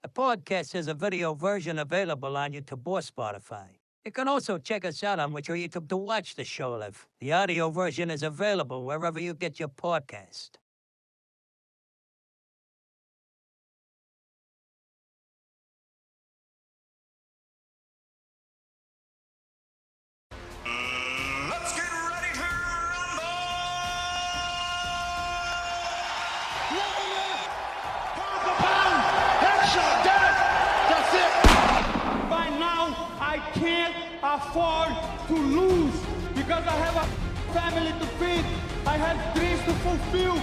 The podcast has a video version available on YouTube or Spotify. You can also check us out on which YouTube to watch the show live. The audio version is available wherever you get your podcast. Let's get ready to rumble! Pound for pound, headshot, dead. That's it. By now, I can't afford to lose because I have a family to feed. I have dreams to fulfill.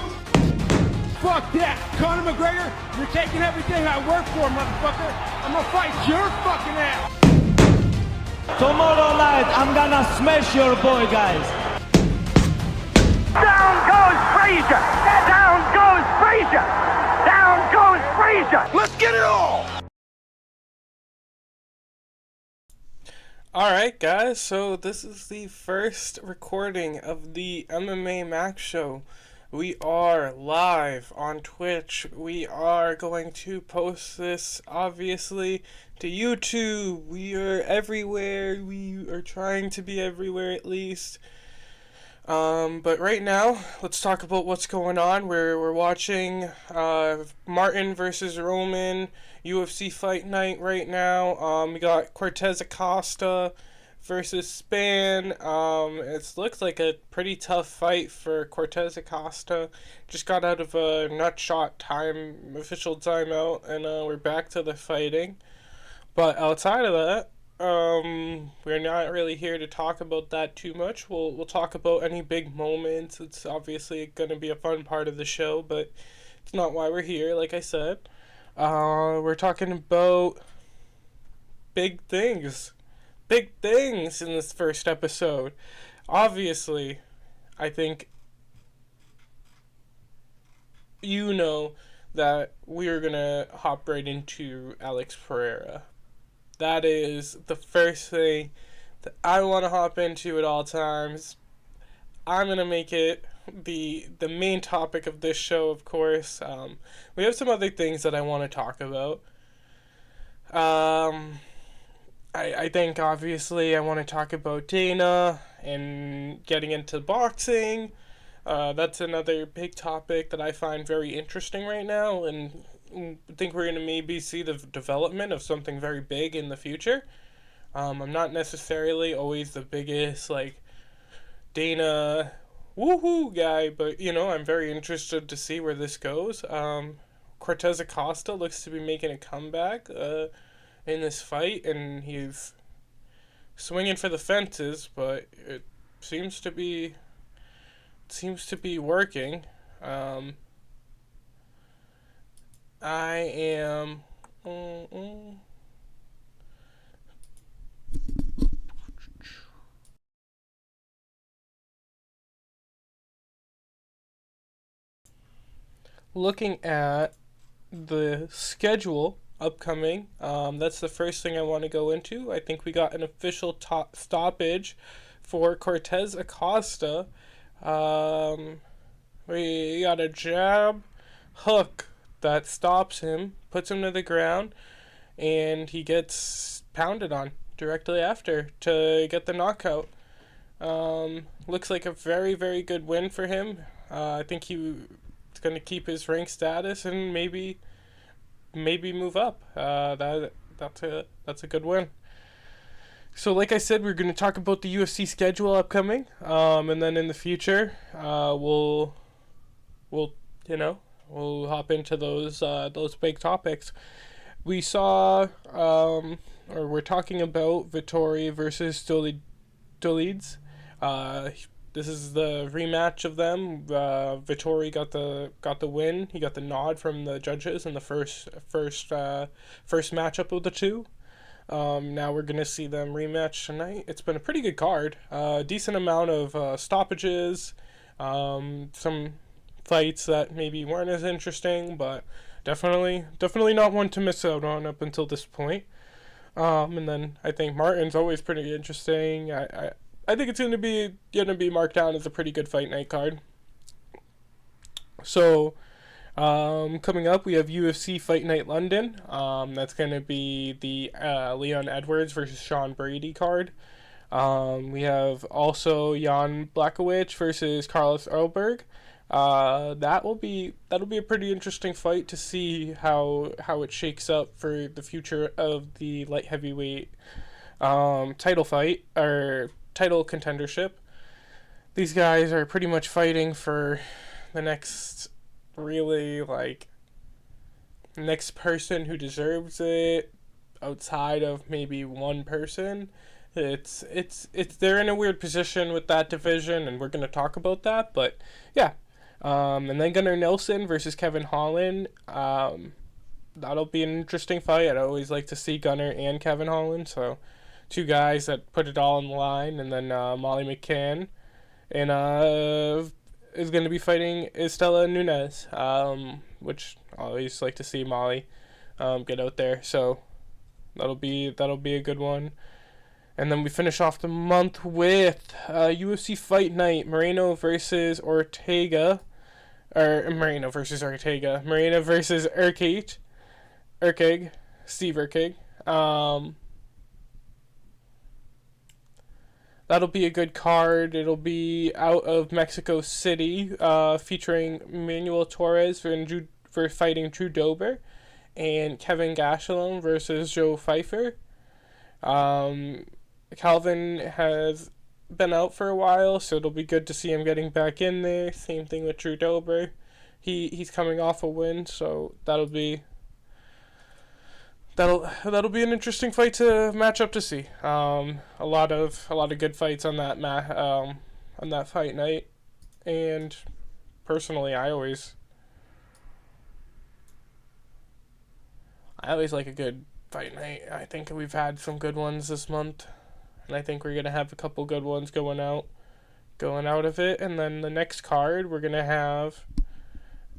Fuck that. Conor McGregor, you're taking everything I work for, motherfucker. I'm gonna fight your fucking ass. Tomorrow night, I'm gonna smash your boy, guys. Down goes Frazier! Down goes Frazier! Down goes Frazier! Let's get it all. Alright guys, so this is the first recording of the MMA Max Show. We are live on Twitch. We are going to post this, obviously, to YouTube. We are everywhere. We are trying to be everywhere at least. But right now, let's talk about what's going on. We're watching Martin versus Roman UFC Fight Night right now. We got Cortez Acosta versus Span. It looks like a pretty tough fight for Cortez Acosta. Just got out of a nutshot official timeout, and we're back to the fighting. But outside of that, we're not really here to talk about that too much. We'll talk about any big moments. It's obviously going to be a fun part of the show, but it's not why we're here, like I said. We're talking about big things. Big things in this first episode. Obviously, I think you know that we're gonna hop right into Alex Pereira. That is the first thing that I want to hop into at all times. I'm gonna make it the main topic of this show, of course. We have some other things that I want to talk about. I think, obviously, I want to talk about Dana and getting into boxing. That's another big topic that I find very interesting right now, and I think we're going to maybe see the development of something very big in the future. I'm not necessarily always the biggest, Dana woohoo guy, but, I'm very interested to see where this goes. Cortez Acosta looks to be making a comeback, in this fight, and he's swinging for the fences, but it seems to be working. I am looking at the schedule upcoming. That's the first thing I want to go into. I think we got an official stoppage for Cortez Acosta. We got a jab hook that stops him, puts him to the ground, and he gets pounded on directly after to get the knockout. Looks like a very, very good win for him. I think he's going to keep his rank status and maybe move up. That's a good win. So like I said, we're going to talk about the UFC schedule upcoming, and then in the future, we'll hop into those big topics. We saw, or we're talking about Vettori versus Dolides. This is the rematch of them. Vettori got the win. He got the nod from the judges in the first matchup of the two. Now we're gonna see them rematch tonight. It's been a pretty good card. Decent amount of stoppages. Some fights that maybe weren't as interesting, but definitely not one to miss out on up until this point. And then I think Martin's always pretty interesting. I think it's gonna be marked down as a pretty good fight night card. So Coming up, we have UFC Fight Night London. That's going to be the Leon Edwards versus Sean Brady card. We have also Jan Blachowicz versus Carlos Earlberg. That'll be a pretty interesting fight to see how it shakes up for the future of the light heavyweight title fight or title contendership. These guys are pretty much fighting for the next next person who deserves it outside of maybe one person. It's they're in a weird position with that division, and we're going to talk about that, but yeah. And then Gunnar Nelson versus Kevin Holland. That'll be an interesting fight. I'd always like to see Gunnar and Kevin Holland, so two guys that put it all on the line. And then Molly McCann and is going to be fighting Estela Nunez, which I always like to see Molly get out there. So that'll be a good one. And then we finish off the month with UFC Fight Night, Moreno versus Ortega. Moreno versus Urquage. Steve Urquage. That'll be a good card. It'll be out of Mexico City, featuring Manuel Torres for fighting Drew Dober, and Kevin Gastelum versus Joe Pfeiffer. Calvin has been out for a while, so it'll be good to see him getting back in there. Same thing with Drew Dober. He's coming off a win, so that'll be an interesting fight to match up to see. A lot of good fights on that on that fight night, and personally, I always like a good fight night. I think we've had some good ones this month, and I think we're gonna have a couple good ones going out of it. And then the next card we're gonna have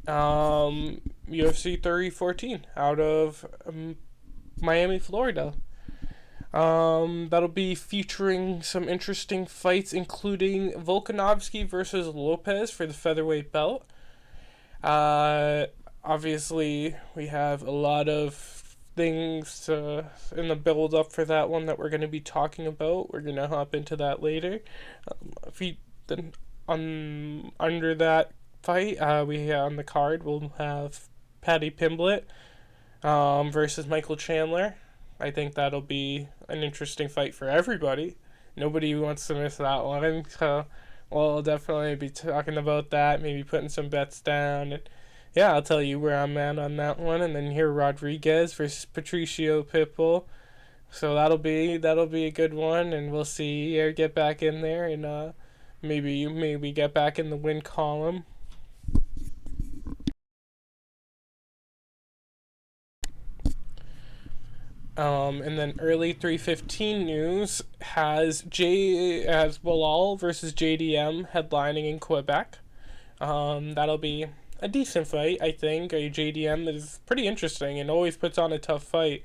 UFC 314 out of Miami, Florida. That'll be featuring some interesting fights, including Volkanovski versus Lopez for the featherweight belt. Obviously, we have a lot of things in the build up for that one that we're going to be talking about. We're going to hop into that later. Under that fight, we on the card we'll have Paddy Pimblett versus Michael Chandler. I think that'll be an interesting fight for everybody. Nobody wants to miss that one. So we'll definitely be talking about that, maybe putting some bets down. And yeah, I'll tell you where I'm at on that one. And then here, Rodriguez versus Patricio Pitbull. So that'll be a good one, and we'll see Air get back in there and maybe get back in the win column. And then early 315 news has Bilal versus JDM headlining in Quebec. That'll be a decent fight, I think. JDM is pretty interesting and always puts on a tough fight.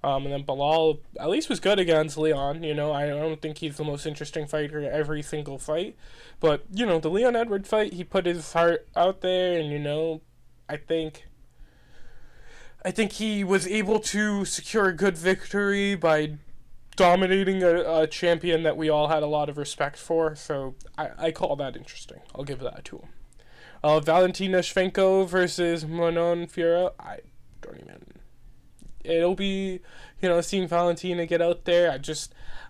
And then Bilal at least was good against Leon. I don't think he's the most interesting fighter every single fight, but the Leon Edwards fight, he put his heart out there, and I think he was able to secure a good victory by dominating a champion that we all had a lot of respect for. So I call that interesting. I'll give that to him. Valentina Shevchenko versus Manon Fiorot. It'll be, seeing Valentina get out there.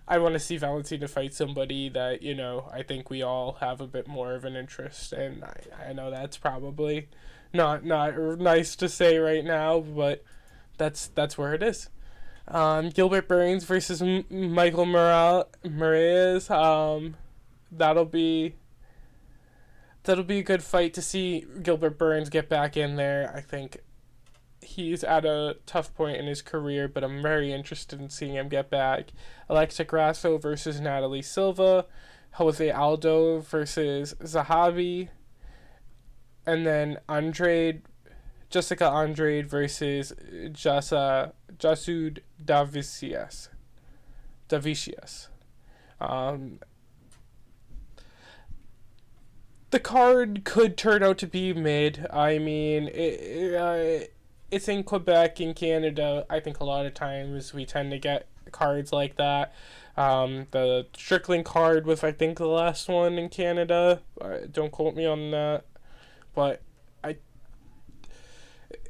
I want to see Valentina fight somebody that, I think we all have a bit more of an interest in. I know that's probably not nice to say right now, but that's where it is. Gilbert Burns versus Michael Moraes. That'll be a good fight to see Gilbert Burns get back in there. I think he's at a tough point in his career, but I'm very interested in seeing him get back. Alexa Grasso versus Natalie Silva. Jose Aldo versus Zahavi. And then Jessica Andrade versus Jasud Davicius. the card could turn out to be mid. I mean, it's in Quebec, in Canada. I think a lot of times we tend to get cards like that. The Strickland card was, I think, the last one in Canada. Don't quote me on that. But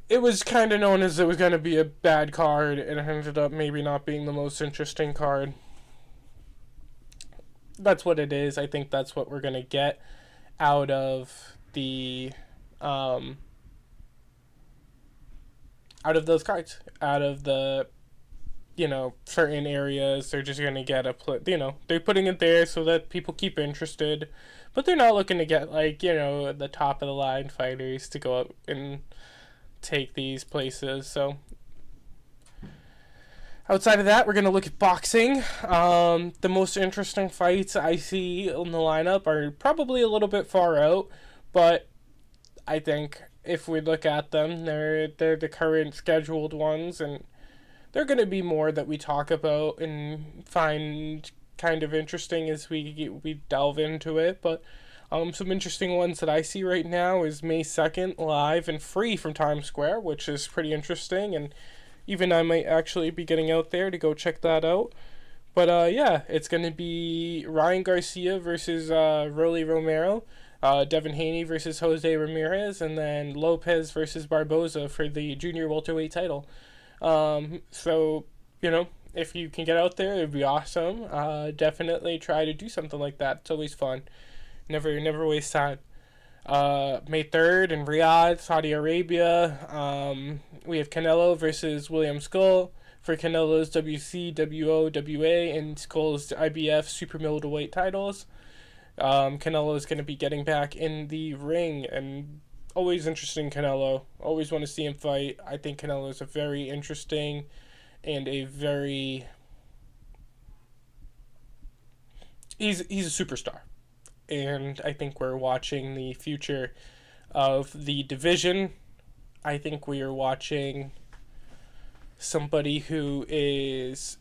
it was kind of known as it was going to be a bad card, and it ended up maybe not being the most interesting card. That's what it is. I think that's what we're going to get out of the out of those cards, out of the certain areas. They're just going to get they're putting it there so that people keep interested, but they're not looking to get the top of the line fighters to go up and take these places. So outside of that, we're going to look at boxing. The most interesting fights I see in the lineup are probably a little bit far out, but I think if we look at them, they're the current scheduled ones, and they're going to be more that we talk about and find kind of interesting as we delve into it. But some interesting ones that I see right now is May 2nd, live and free from Times Square, which is pretty interesting, and even I might actually be getting out there to go check that out. But yeah, it's going to be Ryan Garcia versus Rolly Romero, Devin Haney versus Jose Ramirez, and then Lopez versus Barboza for the junior welterweight title. So, if you can get out there, it'd be awesome. Definitely try to do something like that. It's always fun. Never waste time. May 3rd in Riyadh, Saudi Arabia. We have Canelo versus William Skull for Canelo's WCWO, WA, and Skull's IBF super middleweight titles. Canelo is going to be getting back in the ring, and always interesting Canelo. Always want to see him fight. I think Canelo is a very interesting and a very... He's a superstar. And I think we're watching the future of the division. I think we are watching somebody who is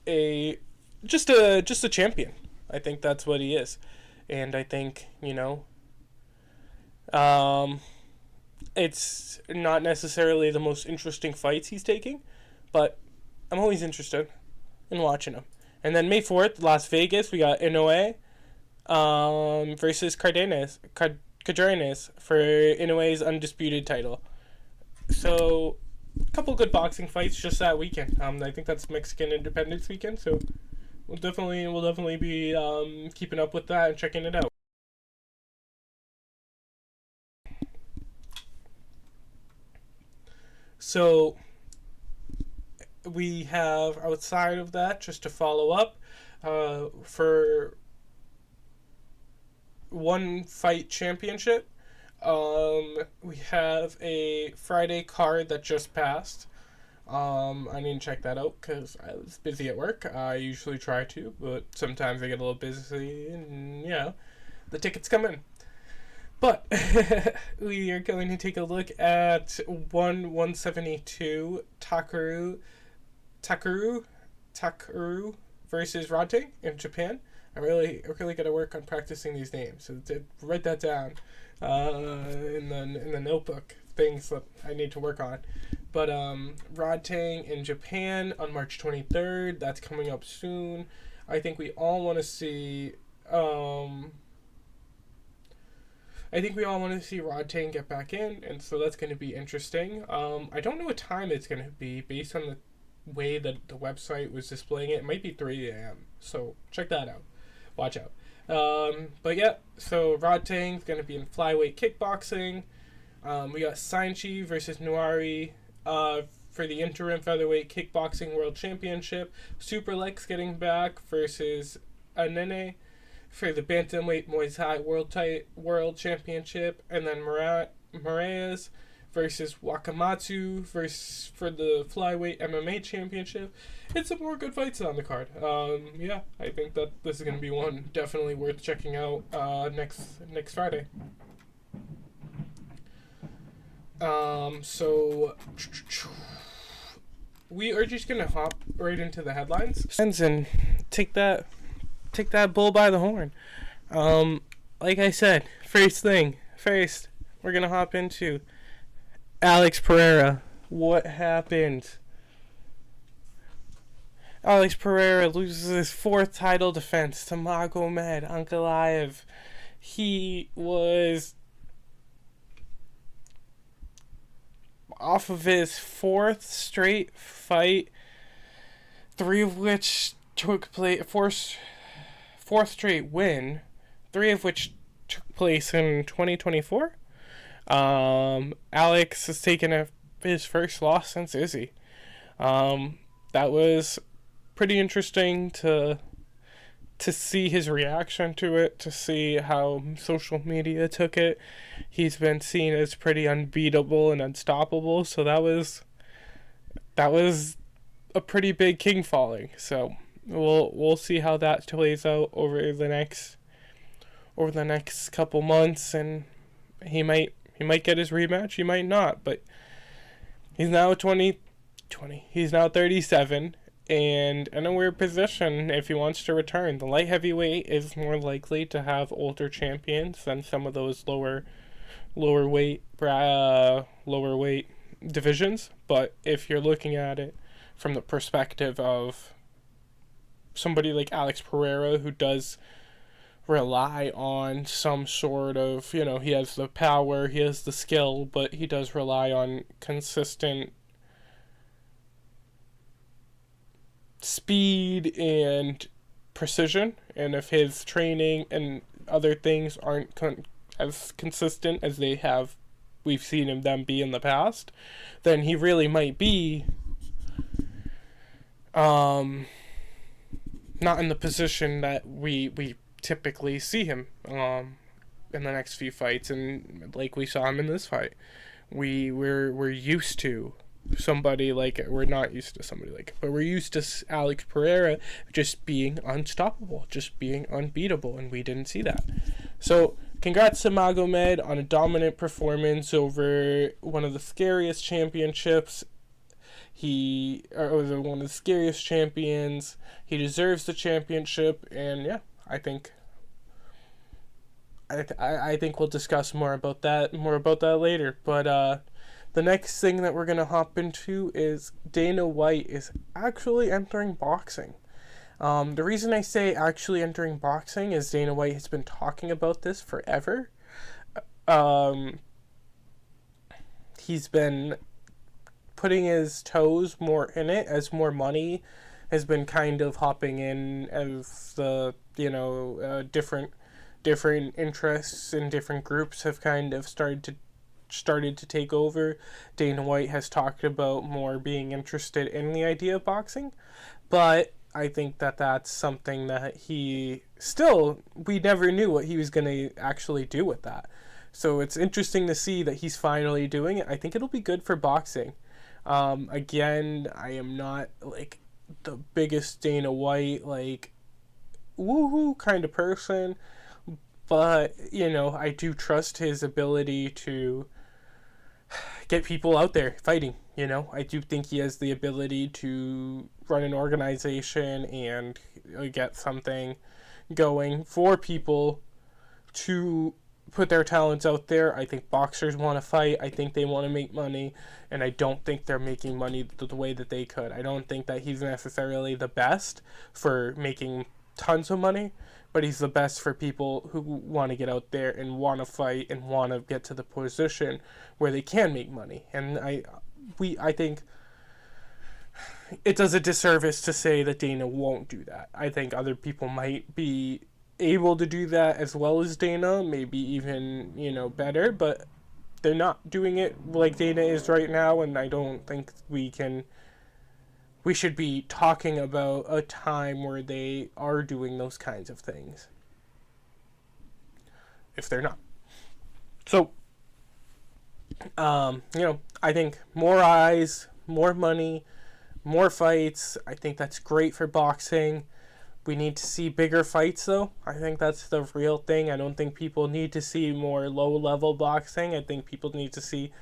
just a champion. I think that's what he is. And I think, it's not necessarily the most interesting fights he's taking, but I'm always interested in watching him. And then May 4th, Las Vegas, we got Inoue versus Cadenas for Inoue's undisputed title. So, a couple good boxing fights just that weekend. I think that's Mexican Independence weekend, so we'll definitely be keeping up with that and checking it out. So we have, outside of that, just to follow up, for one fight championship, we have a Friday card that just passed. I need to check that out because I was busy at work. I usually try to, but sometimes I get a little busy, and the tickets come in. But we are going to take a look at 172 Takeru versus Rante in Japan. I really got to work on practicing these names. So write that down in the notebook. Things that I need to work on. But Rodtang in Japan on March 23rd. That's coming up soon. I think we all want to see. Rodtang get back in, and so that's going to be interesting. I don't know what time it's going to be based on the way that the website was displaying it. It might be 3 a.m. So check that out. Watch out. But yeah, so Rodtang's going to be in flyweight kickboxing. We got Sainchi versus Nuari for the interim featherweight kickboxing world championship. Superlex getting back versus Anene for the bantamweight Muay Thai world championship, and then Moraes versus Wakamatsu for the flyweight MMA championship. It's some more good fights on the card. I think that this is going to be one definitely worth checking out next Friday. So we are just going to hop right into the headlines and take that bull by the horn. Like I said, first thing, first, we're going to hop into Alex Pereira. What happened? Alex Pereira loses his 4th title defense to Magomed Ankalaev. He was off of his 4th straight fight, 3 of which took place, 4th straight win, 3 of which took place in 2024. Alex has taken his first loss since Izzy. That was pretty interesting to see his reaction to it, to see how social media took it. He's been seen as pretty unbeatable and unstoppable, so that was a pretty big king falling. So we'll see how that plays out over the next couple months, and he might get his rematch, he might not, but he's now 37 and in a weird position if he wants to return. The light heavyweight is more likely to have older champions than some of those lower weight divisions, but if you're looking at it from the perspective of somebody like Alex Pereira, who does rely on some sort of, he has the power, he has the skill, but he does rely on consistent speed and precision, and if his training and other things aren't as consistent as we've seen them be in the past, then he really might be not in the position that we typically see him in the next few fights. And like we saw him in this fight, we're used to somebody like it. We're not used to somebody like it, but we're used to Alex Pereira just being unstoppable, just being unbeatable, and we didn't see that. So congrats to Magomed on a dominant performance over one of the scariest championships. He was one of the scariest champions. He deserves the championship, and yeah, I think we'll discuss more about that later. But the next thing that we're going to hop into is Dana White is actually entering boxing. The reason I say actually entering boxing is Dana White has been talking about this forever. He's been putting his toes more in it as more money has been kind of hopping in, as the different interests and different groups have kind of started to take over. Dana White has talked about more being interested in the idea of boxing, but I think that that's something that we never knew what he was going to actually do with that. So it's interesting to see that he's finally doing it. I think it'll be good for boxing. Again, I am not like the biggest Dana White woohoo kind of person, but I do trust his ability to get people out there fighting. I do think he has the ability to run an organization and get something going for people to put their talents out there. I think boxers want to fight. I think they want to make money, and I don't think they're making money the way that they could. I don't think that he's necessarily the best for making tons of money, but he's the best for people who want to get out there and want to fight and want to get to the position where they can make money. And I think it does a disservice to say that Dana won't do that. I think other people might be able to do that as well as Dana, maybe even, better, but they're not doing it like Dana is right now, and I don't think we should be talking about a time where they are doing those kinds of things if they're not. So, I think more eyes, more money, more fights. I think that's great for boxing. We need to see bigger fights, though. I think that's the real thing. I don't think people need to see more low-level boxing. I think people need to see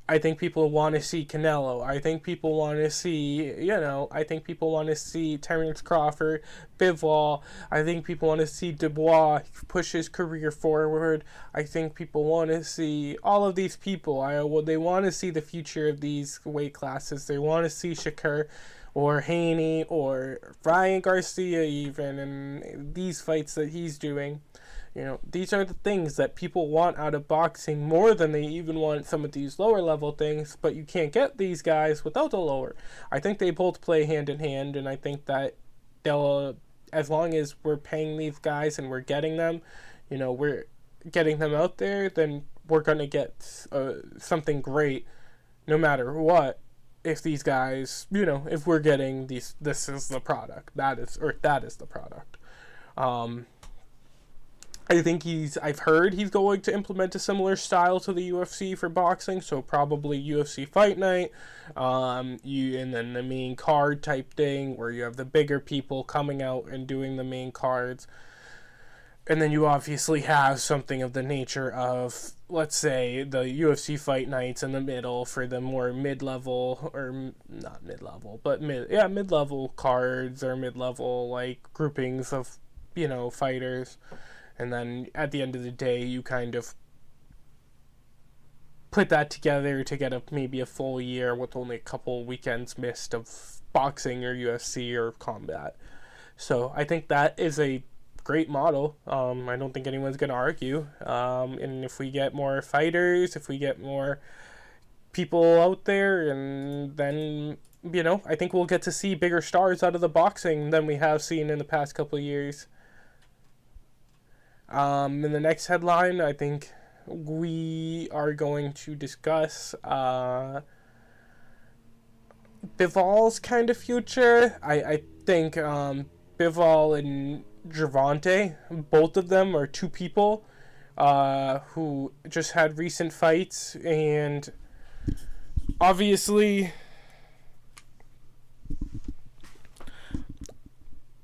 I think people want to see Canelo. I think people want to see, I think people want to see Terrence Crawford, Bivol. I think people want to see Dubois push his career forward. I think people want to see all of these people. They want to see the future of these weight classes. They want to see Shakur or Haney or Ryan Garcia even, and these fights that he's doing. These are the things that people want out of boxing more than they even want some of these lower level things, but you can't get these guys without the lower. I think they both play hand in hand, and I think that as long as we're paying these guys and we're getting them, we're getting them out there, then we're going to get something great no matter what. If these guys, if we're getting these, this is the product. That is the product. I think I've heard he's going to implement a similar style to the UFC for boxing, so probably UFC Fight Night, and then the main card type thing, where you have the bigger people coming out and doing the main cards, and then you obviously have something of the nature of, let's say, the UFC Fight Nights in the middle for the more mid-level, or not mid-level, but mid-level cards, or mid-level, like, groupings of, fighters. And then at the end of the day, you kind of put that together to get maybe a full year with only a couple weekends missed of boxing or UFC or combat. So I think that is a great model. I don't think anyone's going to argue. And if we get more fighters, if we get more people out there, and then, I think we'll get to see bigger stars out of the boxing than we have seen in the past couple of years. In the next headline, I think we are going to discuss Bivol's kind of future. I think Bivol and Gervonta, both of them are two people who just had recent fights, and obviously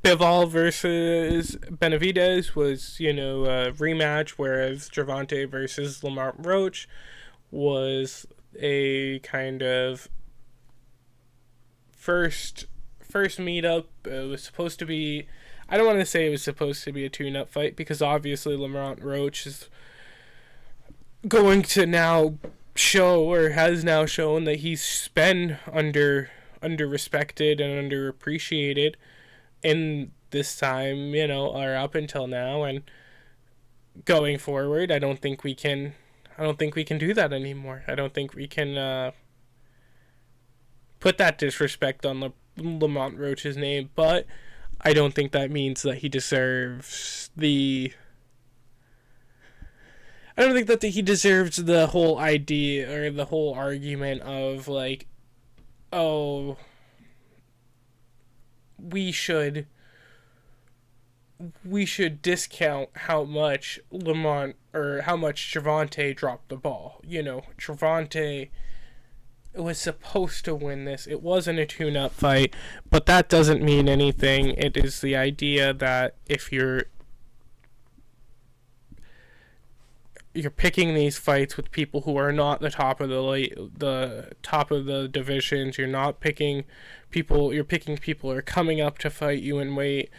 Bivol versus Benavidez was, a rematch, whereas Gervonta versus Lamont Roach was a kind of first meetup. It was supposed to be, I don't want to say it was supposed to be a tune-up fight, because obviously Lamont Roach is going to now show, or has now shown, that he's been under-respected and underappreciated in this time, or up until now, and going forward, I don't think we can do that anymore. I don't think we can put that disrespect on Lamont Roach's name, but I don't think that means that he deserves the whole idea or the whole argument of, like, oh, we should discount how much Gervonta dropped the ball. Gervonta was supposed to win this. It wasn't a tune-up fight, but that doesn't mean anything. It is the idea that if you're picking these fights with people who are not the top of the divisions, you're not picking people, you're picking people who are coming up to fight you in weight.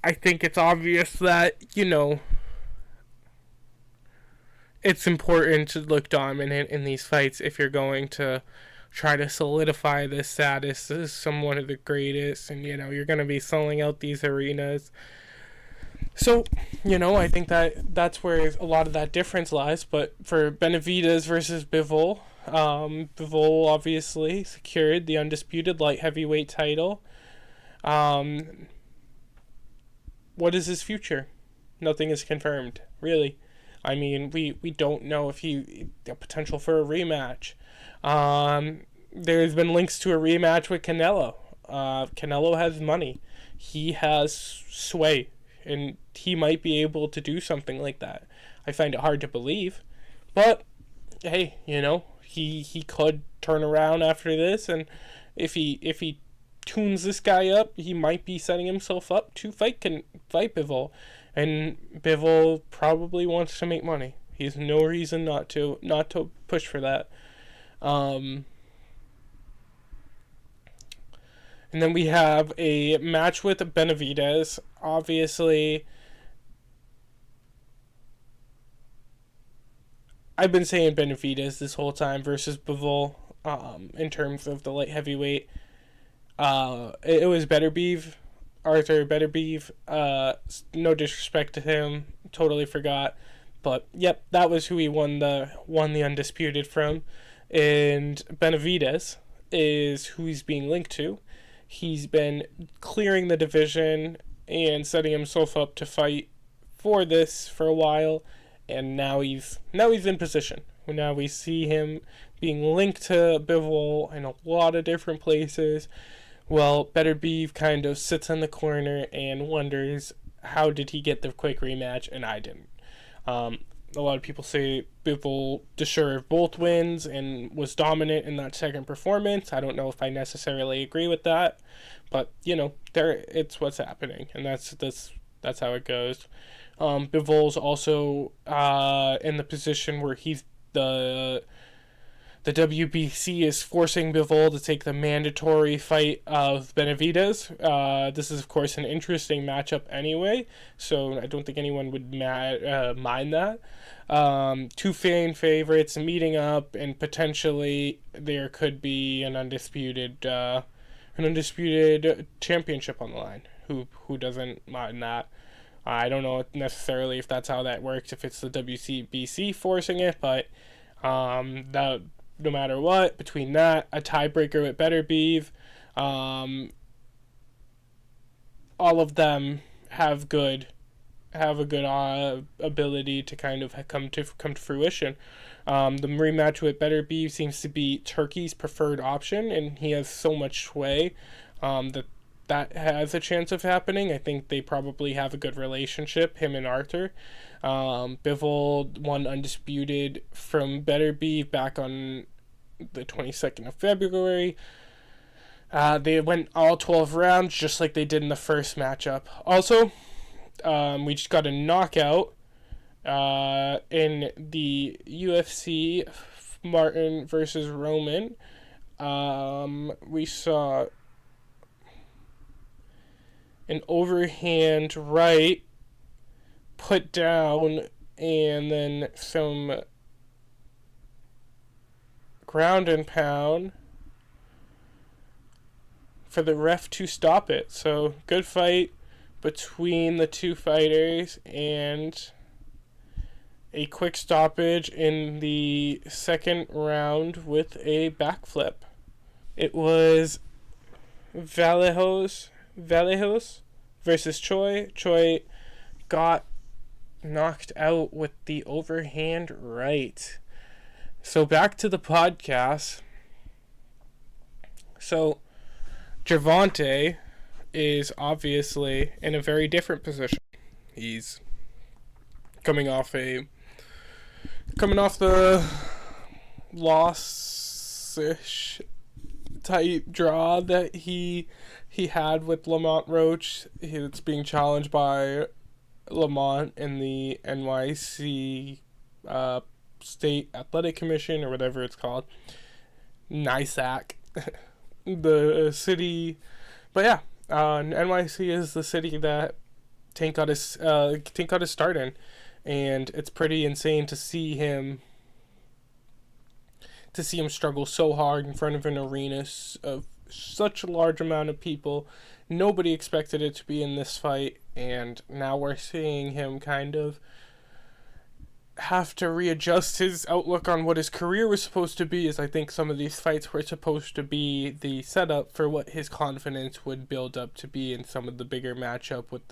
I think it's obvious that, it's important to look dominant in these fights if you're going to try to solidify this status as one of the greatest, and, you're going to be selling out these arenas. So, I think that's where a lot of that difference lies. But for Benavidez versus Bivol, Bivol obviously secured the undisputed light heavyweight title. What is his future? Nothing is confirmed, really. I mean, we don't know if the potential for a rematch. There's been links to a rematch with Canelo. Canelo has money. He has sway, and he might be able to do something like that. I find it hard to believe, but hey, he could turn around after this, and if he tunes this guy up, he might be setting himself up to fight Bivol, and Bivol probably wants to make money. He has no reason not to push for that. And then we have a match with Benavidez. Obviously, I've been saying Benavidez this whole time versus Bivol, in terms of the light heavyweight. It was Arthur Beterbiev. No disrespect to him, totally forgot. But yep, that was who he won the undisputed from. And Benavidez is who he's being linked to. He's been clearing the division and setting himself up to fight for this for a while. And now he's in position. Now we see him being linked to Bivol in a lot of different places. Well, Beterbiev kind of sits in the corner and wonders, how did he get the quick rematch and I didn't? A lot of people say Bivol deserved both wins and was dominant in that second performance. I don't know if I necessarily agree with that, but it's what's happening, and that's how it goes. Bivol's also in the position where he's the WBC is forcing Bivol to take the mandatory fight of Benavidez. This is, of course, an interesting matchup anyway, so I don't think anyone would mind that. Two fan favorites meeting up, and potentially there could be an undisputed championship on the line. Who doesn't mind that? I don't know necessarily if that's how that works, if it's the WCBC forcing it, but that, no matter what, between that, a tiebreaker with Beterbiev, all of them have a good ability to kind of come to fruition. The rematch with Beterbiev seems to be Turkey's preferred option, and he has so much sway that has a chance of happening. I think they probably have a good relationship, him and Arthur. Bivol won undisputed from Beterbiev back on the 22nd of February. They went all 12 rounds, just like they did in the first matchup. Also, we just got a knockout in the UFC Martin versus Roman. We saw an overhand right put down, and then some ground and pound for the ref to stop it. So good fight between the two fighters, and a quick stoppage in the second round with a backflip. It was Vallejos versus Choi. Choi got knocked out with the overhand right. So back to the podcast. So Gervonta is obviously in a very different position. He's coming off the loss-ish type draw that he had with Lamont Roach. It's being challenged by Lamont in the NYC State Athletic Commission, or whatever it's called, NYSAC. The city, but yeah, NYC is the city that Tank got his start in, and it's pretty insane to see him struggle so hard in front of an arena of such a large amount of people. Nobody expected it to be in this fight, and now we're seeing him kind of have to readjust his outlook on what his career was supposed to be, as I think some of these fights were supposed to be the setup for what his confidence would build up to be in some of the bigger matchup with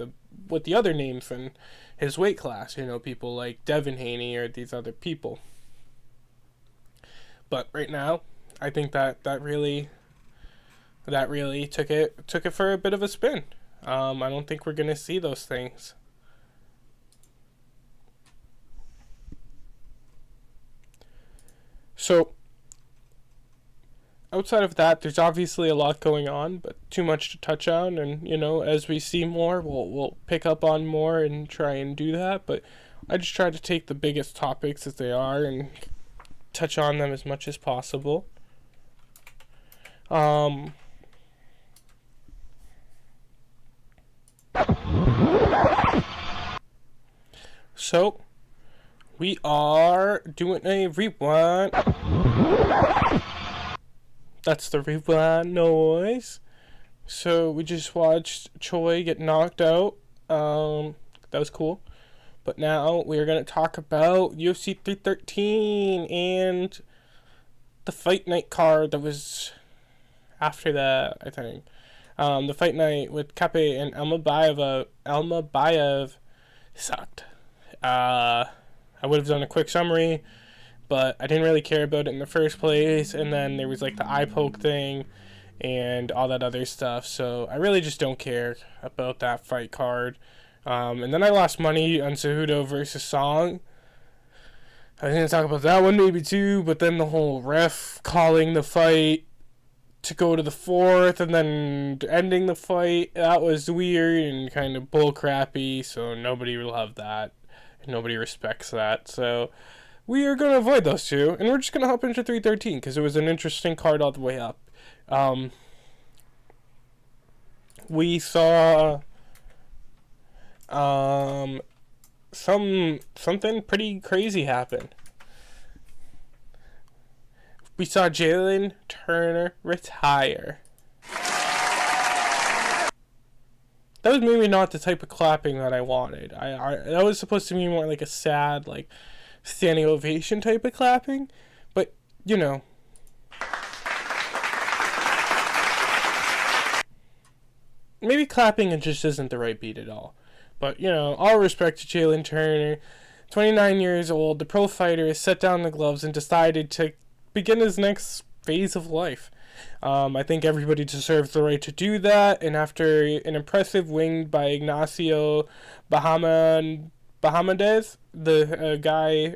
the other names in his weight class, people like Devin Haney or these other people. But right now, I think that really took it for a bit of a spin. I don't think we're gonna see those things. So, outside of that, there's obviously a lot going on, but too much to touch on. And as we see more, we'll pick up on more and try and do that. But I just try to take the biggest topics as they are and touch on them as much as possible. So, we are doing a rewind. That's the rewind noise. So, we just watched Choi get knocked out. That was cool. But now we are going to talk about UFC 313 and the fight night card that was after that, I think. The fight night with Gaethje and Almabayev sucked. I would have done a quick summary, but I didn't really care about it in the first place. And then there was like the eye poke thing and all that other stuff. So I really just don't care about that fight card. And then I lost money on Cejudo versus Song. I was going to talk about that one maybe too, but then the whole ref calling the fight to go to the fourth and then ending the fight, that was weird and kind of bullcrappy, so nobody will have that. And nobody respects that. So we are going to avoid those two, and we're just going to hop into 313 because it was an interesting card all the way up. We saw something pretty crazy happen. We saw Jalen Turner retire. That was maybe not the type of clapping that I wanted. That was supposed to be more like a sad, like, standing ovation type of clapping. But, you know. Maybe clapping just isn't the right beat at all. But, you know, all respect to Jalen Turner. 29 years old, the pro fighter has set down the gloves and decided to begin his next phase of life. I think everybody deserves the right to do that, and after an impressive win by Ignacio Bahamondes, the guy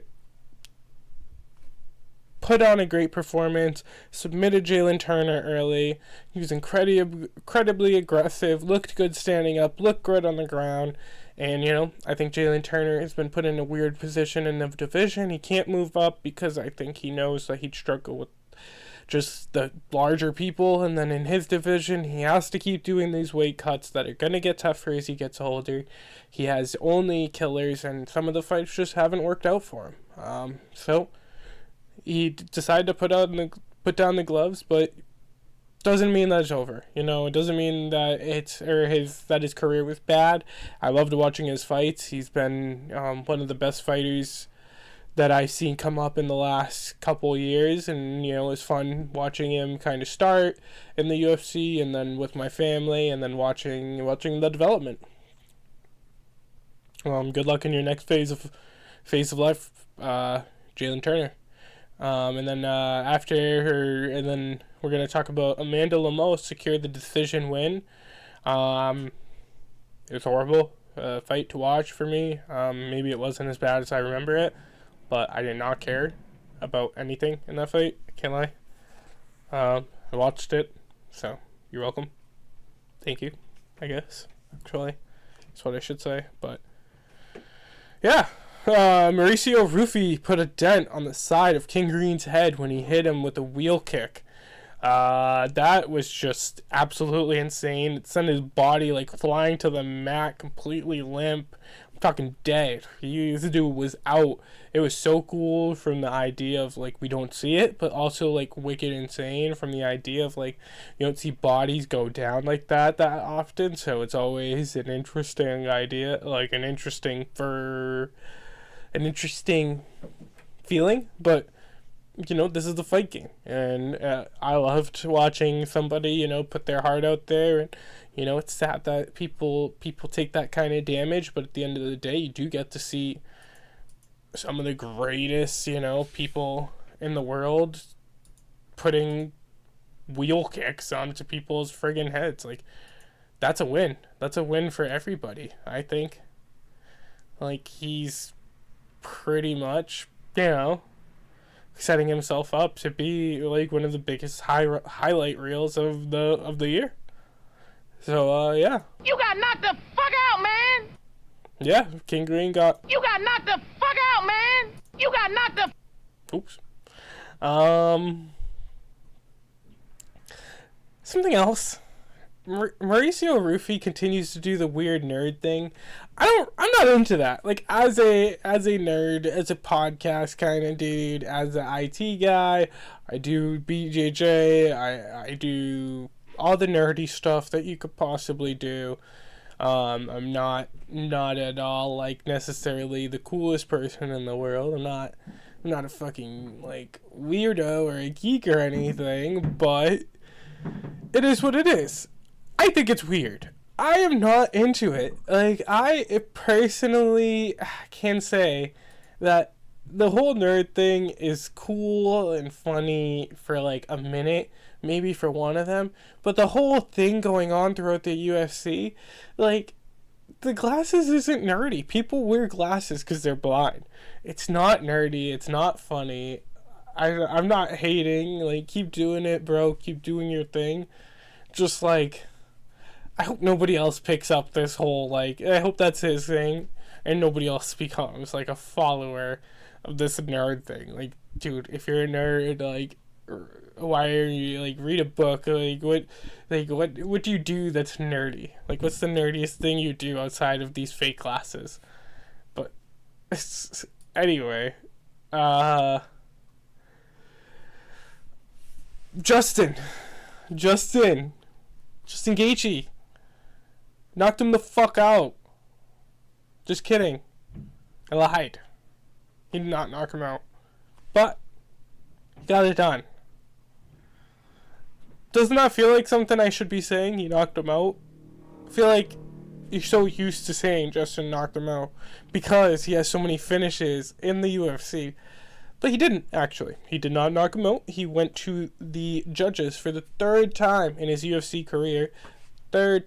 put on a great performance, submitted Jalen Turner early. He was incredibly aggressive, looked good standing up, looked good on the ground. And, you know, I think Jalen Turner has been put in a weird position in the division. He can't move up because I think he knows that he'd struggle with just the larger people. And then in his division, he has to keep doing these weight cuts that are going to get tougher as he gets older. He has only killers, and some of the fights just haven't worked out for him. So he decided to put down the gloves, but doesn't mean that it's over. You know, it doesn't mean that his career was bad. I loved watching his fights. He's been one of the best fighters that I've seen come up in the last couple years, and you know, it was fun watching him kind of start in the UFC, and then with my family, and then watching the development. Good luck in your next phase of life, Jalen Turner. And then we're going to talk about Amanda Lemos secured the decision win. It was a horrible fight to watch for me. Maybe it wasn't as bad as I remember it, but I did not care about anything in that fight. I can't lie. I watched it, so you're welcome. Thank you, I guess. Actually, that's what I should say, but yeah. Mauricio Rufy put a dent on the side of King Green's head when he hit him with a wheel kick. That was just absolutely insane. It sent his body like flying to the mat, completely limp. I'm talking dead. The dude was out. It was so cool from the idea of like we don't see it, but also like wicked insane from the idea of like you don't see bodies go down like that often. So it's always an interesting idea, like an interesting feeling, but you know, this is the fight game, and I loved watching somebody, you know, put their heart out there, and you know, it's sad that people take that kind of damage, but at the end of the day, you do get to see some of the greatest, you know, people in the world putting wheel kicks onto people's friggin' heads. Like, that's a win. That's a win for everybody, I think. Like, he's pretty much, you know, setting himself up to be like one of the biggest highlight reels of the year. So yeah. You got knocked the fuck out, man. Yeah, King Green got. You got knocked the fuck out, man. You got knocked the. Oops. Something else. Mauricio Rufy continues to do the weird nerd thing. I'm not into that. Like, as a nerd, as a podcast kind of dude, as an IT guy, I do BJJ, I do all the nerdy stuff that you could possibly do. I'm not at all, like, necessarily the coolest person in the world. I'm not a fucking, like, weirdo or a geek or anything, but it is what it is. I think it's weird. I am not into it. Like, I personally can say that the whole nerd thing is cool and funny for like a minute, maybe for one of them, but the whole thing going on throughout the UFC, like, the glasses isn't nerdy. People wear glasses because they're blind. It's not nerdy. It's not funny. I'm not hating. Like, keep doing it, bro. Keep doing your thing. Just, like, I hope nobody else picks up this whole, like, I hope that's his thing, and nobody else becomes, like, a follower of this nerd thing. Like, dude, if you're a nerd, like, why are you, like, read a book, what do you do that's nerdy? Like, what's the nerdiest thing you do outside of these fake glasses? But, anyway, Justin Gaethje knocked him the fuck out. Just kidding. I lied. He did not knock him out. But he got it done. Doesn't that feel like something I should be saying? He knocked him out. I feel like you're so used to saying Justin knocked him out because he has so many finishes in the UFC. But he didn't, actually. He did not knock him out. He went to the judges for the third time in his UFC career. And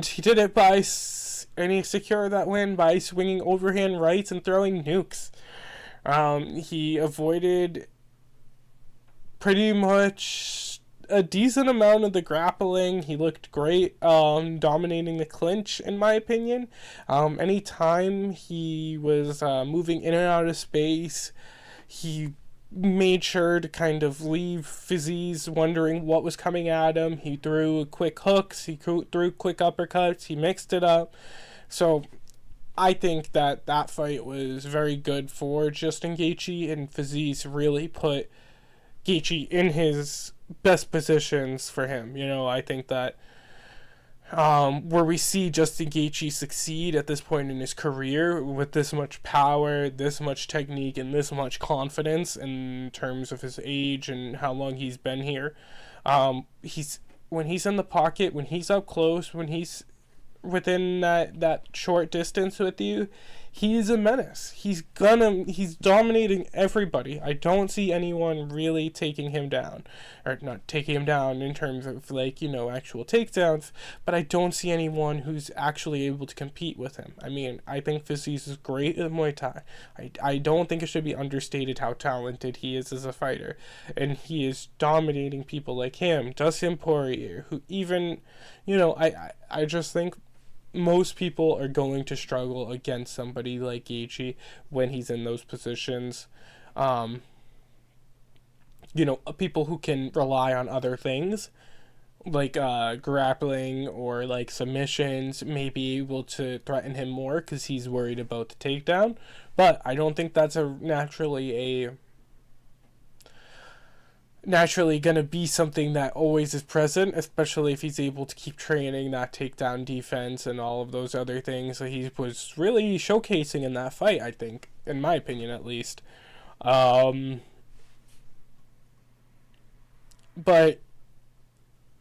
he did it and he secured that win by swinging overhand rights and throwing nukes. He avoided pretty much a decent amount of the grappling. He looked great, dominating the clinch, in my opinion. Anytime he was moving in and out of space, he made sure to kind of leave Fizie's wondering what was coming at him. He threw quick hooks, he threw quick uppercuts, he mixed it up. So I think that fight was very good for Justin Gaethje, and Fizie's really put Gaethje in his best positions for him. You know, I think that where we see Justin Gaethje succeed at this point in his career with this much power, this much technique, and this much confidence in terms of his age and how long he's been here. When he's in the pocket, when he's up close, when he's within that short distance with you, he's a menace. He's dominating everybody. I don't see anyone really taking him down, or not taking him down in terms of, like, you know, actual takedowns, but I don't see anyone who's actually able to compete with him. I mean, I think Fizie's is great at Muay Thai. I don't think it should be understated how talented he is as a fighter, and he is dominating people like him, Dustin Poirier, who even, you know, I just think most people are going to struggle against somebody like Gaethje when he's in those positions. You know, people who can rely on other things, like grappling or like submissions, may be able to threaten him more because he's worried about the takedown. But I don't think that's naturally going to be something that always is present, especially if he's able to keep training that takedown defense and all of those other things that he was really showcasing in that fight, I think, in my opinion at least. But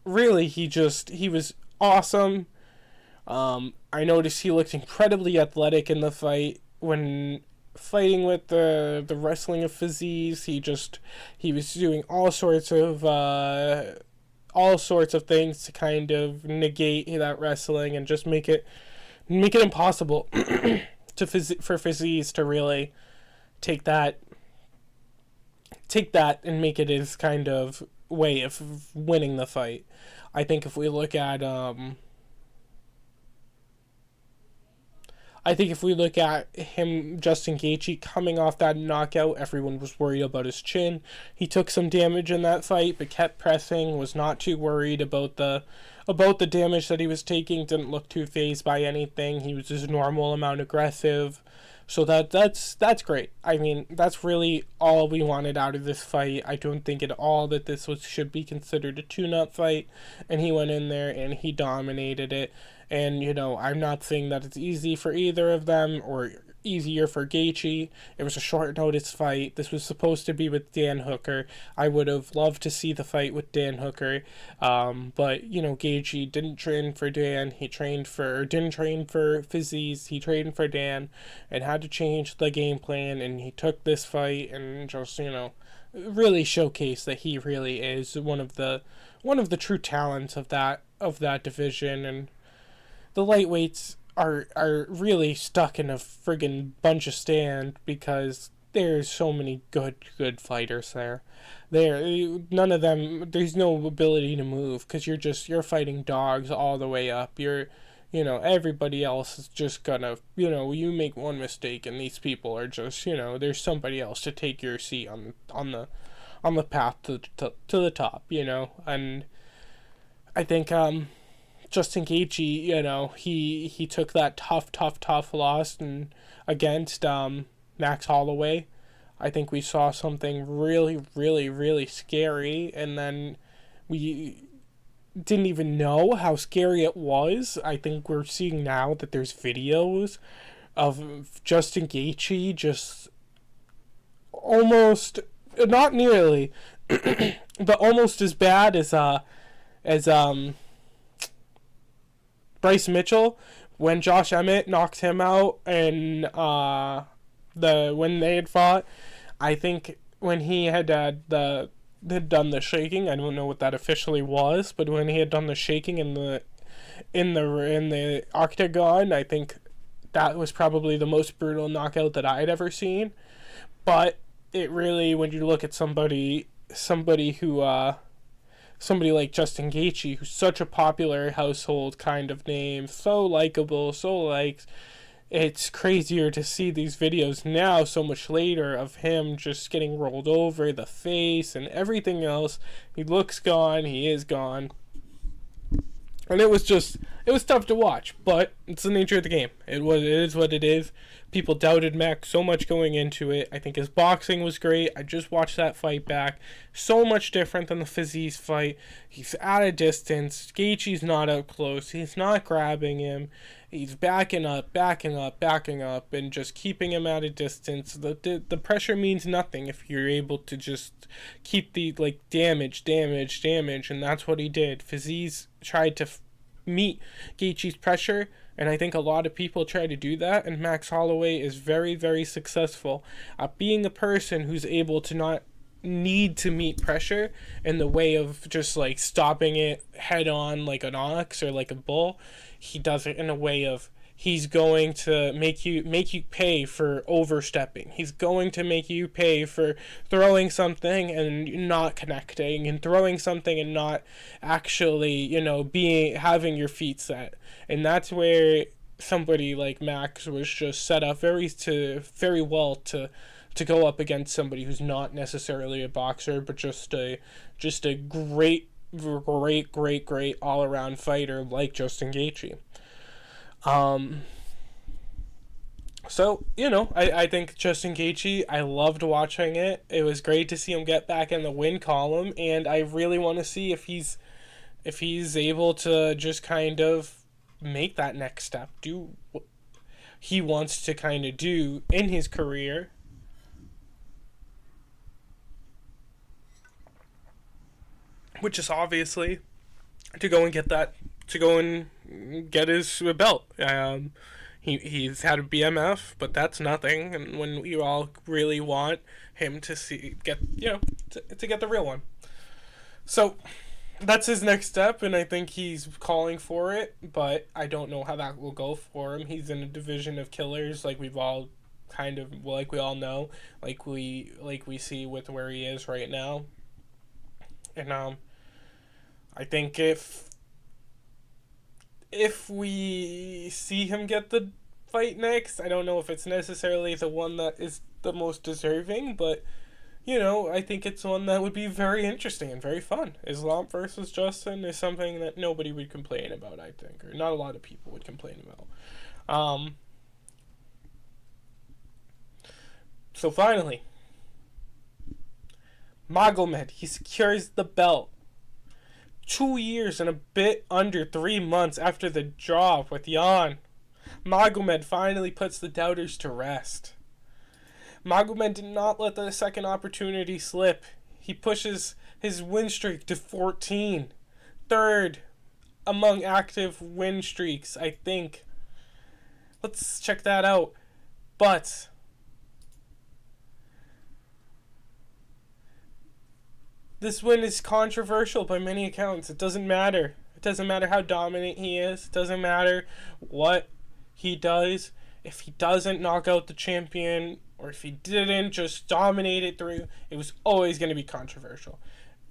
really, he was awesome. I noticed he looked incredibly athletic in the fight when fighting with the wrestling of Fizie's. He was doing all sorts of things to kind of negate that wrestling and just make it impossible for Fizie's to really take that and make it his kind of way of winning the fight. I think if we look at I think if we look at him, Justin Gaethje, coming off that knockout, everyone was worried about his chin. He took some damage in that fight, but kept pressing, was not too worried about the damage that he was taking, didn't look too fazed by anything. He was his normal amount aggressive. So that's great. I mean, that's really all we wanted out of this fight. I don't think at all that this should be considered a tune-up fight. And he went in there and he dominated it. And, I'm not saying that it's easy for either of them or easier for Gaethje. It was a short notice fight. This was supposed to be with Dan Hooker. I would have loved to see the fight with Dan Hooker. But, Gaethje didn't train for Dan. He didn't train for Fizie's. He trained for Dan and had to change the game plan. And he took this fight and just, really showcased that he really is one of the true talents of that division. And the lightweights are really stuck in a friggin' bunch of stand because there's so many good fighters there. None of them, there's no ability to move because you're fighting dogs all the way up. Everybody else is just gonna, you make one mistake and these people are just, there's somebody else to take your seat on the path to the top, and I think, Justin Gaethje, he took that tough loss and against Max Holloway. I think we saw something really, really, really scary, and then we didn't even know how scary it was. I think we're seeing now that there's videos of Justin Gaethje just almost, not nearly, but almost as bad as Bryce Mitchell when Josh Emmett knocked him out and when they had fought. I think when he had done the shaking, I don't know what that officially was, but when he had done the shaking in the octagon, I think that was probably the most brutal knockout that I had ever seen. But it really, when you look at somebody like Justin Gaethje, who's such a popular household kind of name, so likable, so liked, it's crazier to see these videos now, so much later, of him just getting rolled over, the face and everything else. He looks gone, he is gone. And it was tough to watch, but it's the nature of the game. It is what it is. People doubted Max so much going into it. I think his boxing was great. I just watched that fight back. So much different than the Fizie's fight. He's at a distance. Gaethje's not up close. He's not grabbing him. He's backing up, and just keeping him at a distance. The pressure means nothing if you're able to just keep the damage, and that's what he did. Fizie's tried to meet Gaethje's pressure, and I think a lot of people try to do that, and Max Holloway is very, very successful at being a person who's able to not need to meet pressure in the way of just stopping it head on like an ox or like a bull. He does it in a way of he's going to make you pay for overstepping. He's going to make you pay for throwing something and not connecting, and throwing something and not actually, having your feet set. And that's where somebody like Max was just set up very well to go up against somebody who's not necessarily a boxer, but just a great all-around fighter like Justin Gaethje. So, I think Justin Gaethje, I loved watching it. It was great to see him get back in the win column, and I really want to see if he's able to just kind of make that next step, do what he wants to kind of do in his career. Which is obviously to go and get his belt. He's had a BMF, but that's nothing. And when you all really want him to get the real one, so that's his next step, and I think he's calling for it. But I don't know how that will go for him. He's in a division of killers, like we all know, like we see with where he is right now, and I think if we see him get the fight next. I don't know if it's necessarily the one that is the most deserving, but, you know, I think it's one that would be very interesting and very fun. Islam versus Justin is something that nobody would complain about, I think, or not a lot of people would complain about. So finally, Magomed, he secures the belt. 2 years and a bit under 3 months after the draw with Jan, Magomed finally puts the doubters to rest. Magomed did not let the second opportunity slip. He pushes his win streak to 14. Third among active win streaks, I think. Let's check that out. But this win is controversial by many accounts. It doesn't matter. It doesn't matter how dominant he is. It doesn't matter what he does. If he doesn't knock out the champion, or if he didn't just dominate it through, it was always going to be controversial.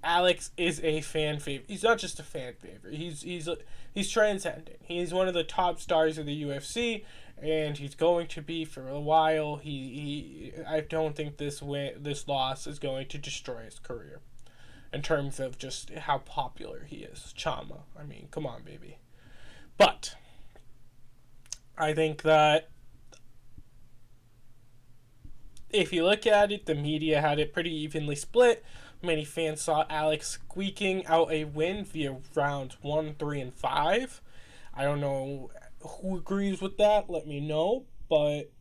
Alex is a fan favorite. He's not just a fan favorite. He's transcendent. He's one of the top stars of the UFC, and he's going to be for a while. I don't think this loss is going to destroy his career in terms of just how popular he is. Chama. I mean, come on, baby. But I think that if you look at it, the media had it pretty evenly split. Many fans saw Alex squeaking out a win via rounds 1, 3, and 5. I don't know who agrees with that. Let me know. But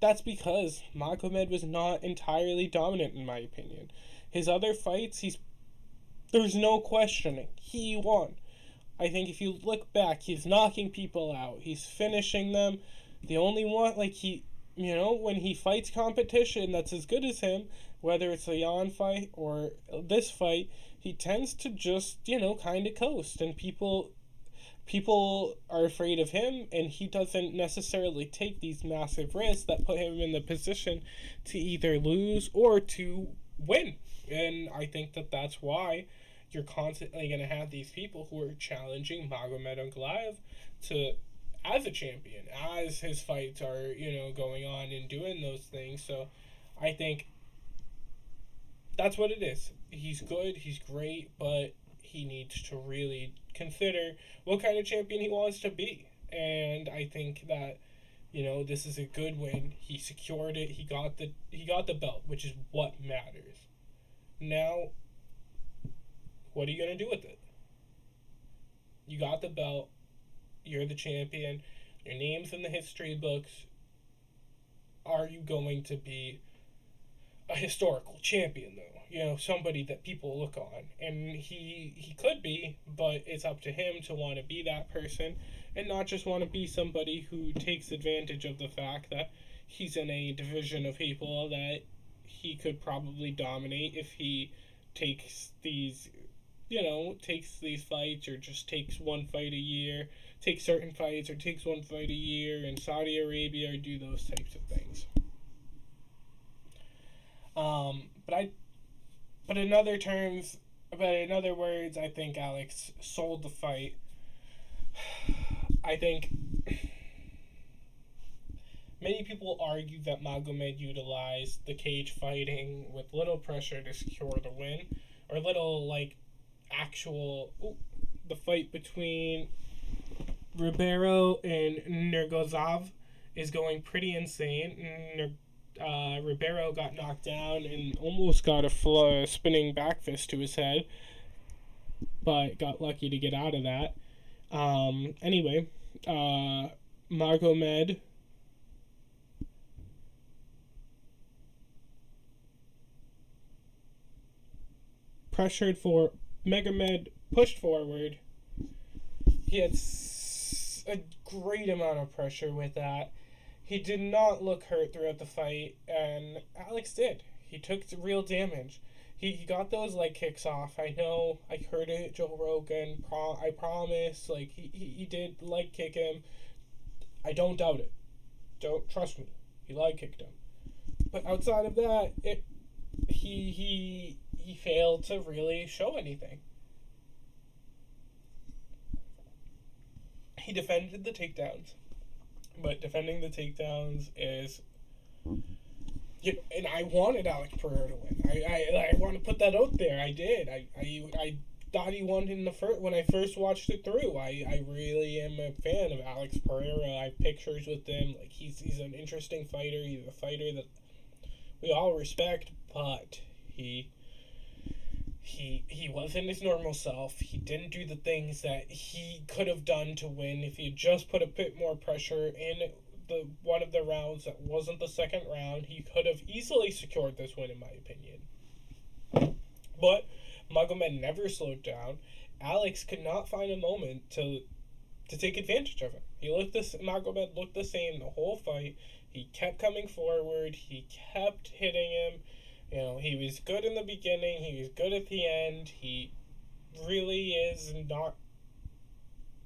that's because Magomed was not entirely dominant, in my opinion. His other fights, there's no questioning. He won. I think if you look back, he's knocking people out. He's finishing them. The only one, when he fights competition that's as good as him, whether it's a Jan fight or this fight, he tends to just, kind of coast. And people are afraid of him, and he doesn't necessarily take these massive risks that put him in the position to either lose or to win. And I think that that's why you're constantly going to have these people who are challenging Magomed Ankalaev as a champion, as his fights are, going on and doing those things. So I think that's what it is. He's good, he's great, but he needs to really consider what kind of champion he wants to be. And I think that, this is a good win. He secured it. He got the belt, which is what matters. Now, what are you going to do with it? You got the belt. You're the champion. Your name's in the history books. Are you going to be a historical champion, though? Somebody that people look on. And he could be, but it's up to him to want to be that person and not just want to be somebody who takes advantage of the fact that he's in a division of people that he could probably dominate if he takes these fights, or just takes one fight a year, takes certain fights, or takes one fight a year in Saudi Arabia, or do those types of things. But in other words, I think Alex sold the fight. I think many people argue that Magomed utilized the cage fighting with little pressure to secure the win, or little, the fight between Ribeiro and Nergozov is going pretty insane. Ribeiro got knocked down and almost got a spinning back fist to his head, but got lucky to get out of that. Anyway, Magomed Magomed pushed forward. He had a great amount of pressure with that. He did not look hurt throughout the fight, and Alex did. He took real damage. He got those leg kicks off. I know, I heard it, Joe Rogan, I promise. He did leg kick him. I don't doubt it. Don't trust me. He leg kicked him. But outside of that, he failed to really show anything. He defended the takedowns. But defending the takedowns is... and I wanted Alex Pereira to win. I want to put that out there. I did. I thought he won in the first when I first watched it through. I really am a fan of Alex Pereira. I have pictures with him. Like he's an interesting fighter. He's a fighter that we all respect, but he wasn't his normal self. He didn't do the things that he could have done to win if he had just put a bit more pressure in the one of the rounds that wasn't the second round. He could have easily secured this win, in my opinion. But Magomed never slowed down. Alex could not find a moment to take advantage of it. Magomed looked the same the whole fight. He kept coming forward. He kept hitting him. You know, he was good in the beginning. He was good at the end. He really is not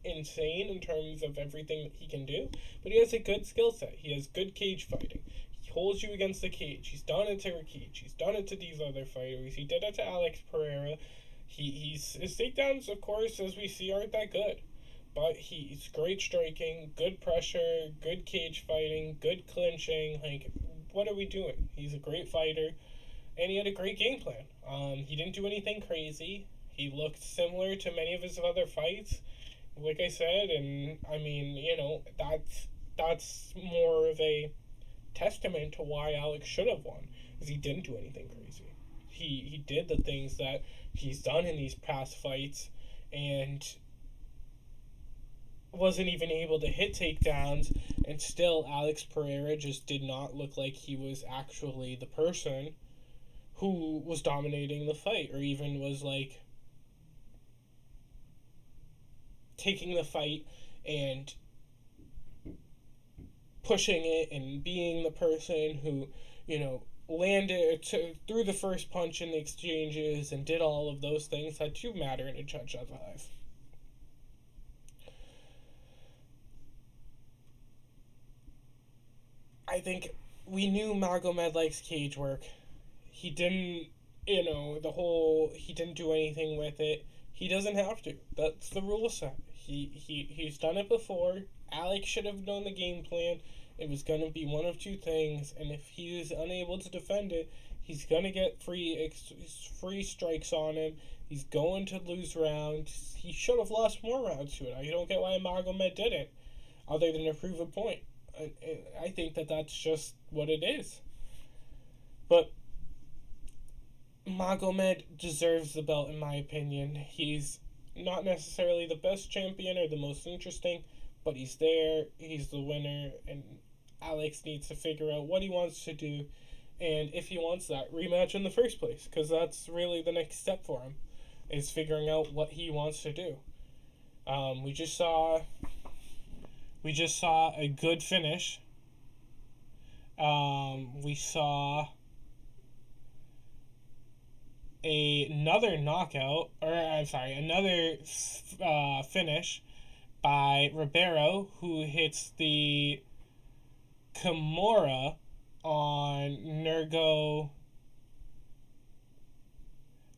insane in terms of everything that he can do, but he has a good skill set. He has good cage fighting. He holds you against the cage. He's done it to Rikic. He's done it to these other fighters. He did it to Alex Pereira. His takedowns, of course, as we see, aren't that good, but he's great striking, good pressure, good cage fighting, good clinching. Like, what are we doing? He's a great fighter, and he had a great game plan. He didn't do anything crazy. He looked similar to many of his other fights, like I said, and I mean, you know, that's more of a testament to why Alex should have won, because he didn't do anything crazy. He did the things that he's done in these past fights, and wasn't even able to hit takedowns, and still Alex Pereira just did not look like he was actually the person who was dominating the fight, or even was like taking the fight and pushing it and being the person who, you know, threw the first punch in the exchanges and did all of those things that do matter in a judge's eyes. I think we knew Magomed likes cage work. He didn't, you know, he didn't do anything with it. He doesn't have to. That's the rule set. He's done it before. Alex should have known the game plan. It was going to be one of two things, and if he is unable to defend it, he's going to get free strikes on him. He's going to lose rounds. He should have lost more rounds to it. I don't get why Magomed did it, other than to prove a point. I think that's just what it is. But Magomed deserves the belt, in my opinion. He's not necessarily the best champion or the most interesting, but he's there, he's the winner, and Alex needs to figure out what he wants to do, and if he wants that rematch in the first place, because that's really the next step for him, is figuring out what he wants to do. We just saw a good finish. We saw another finish by Ribeiro, who hits the Kimura on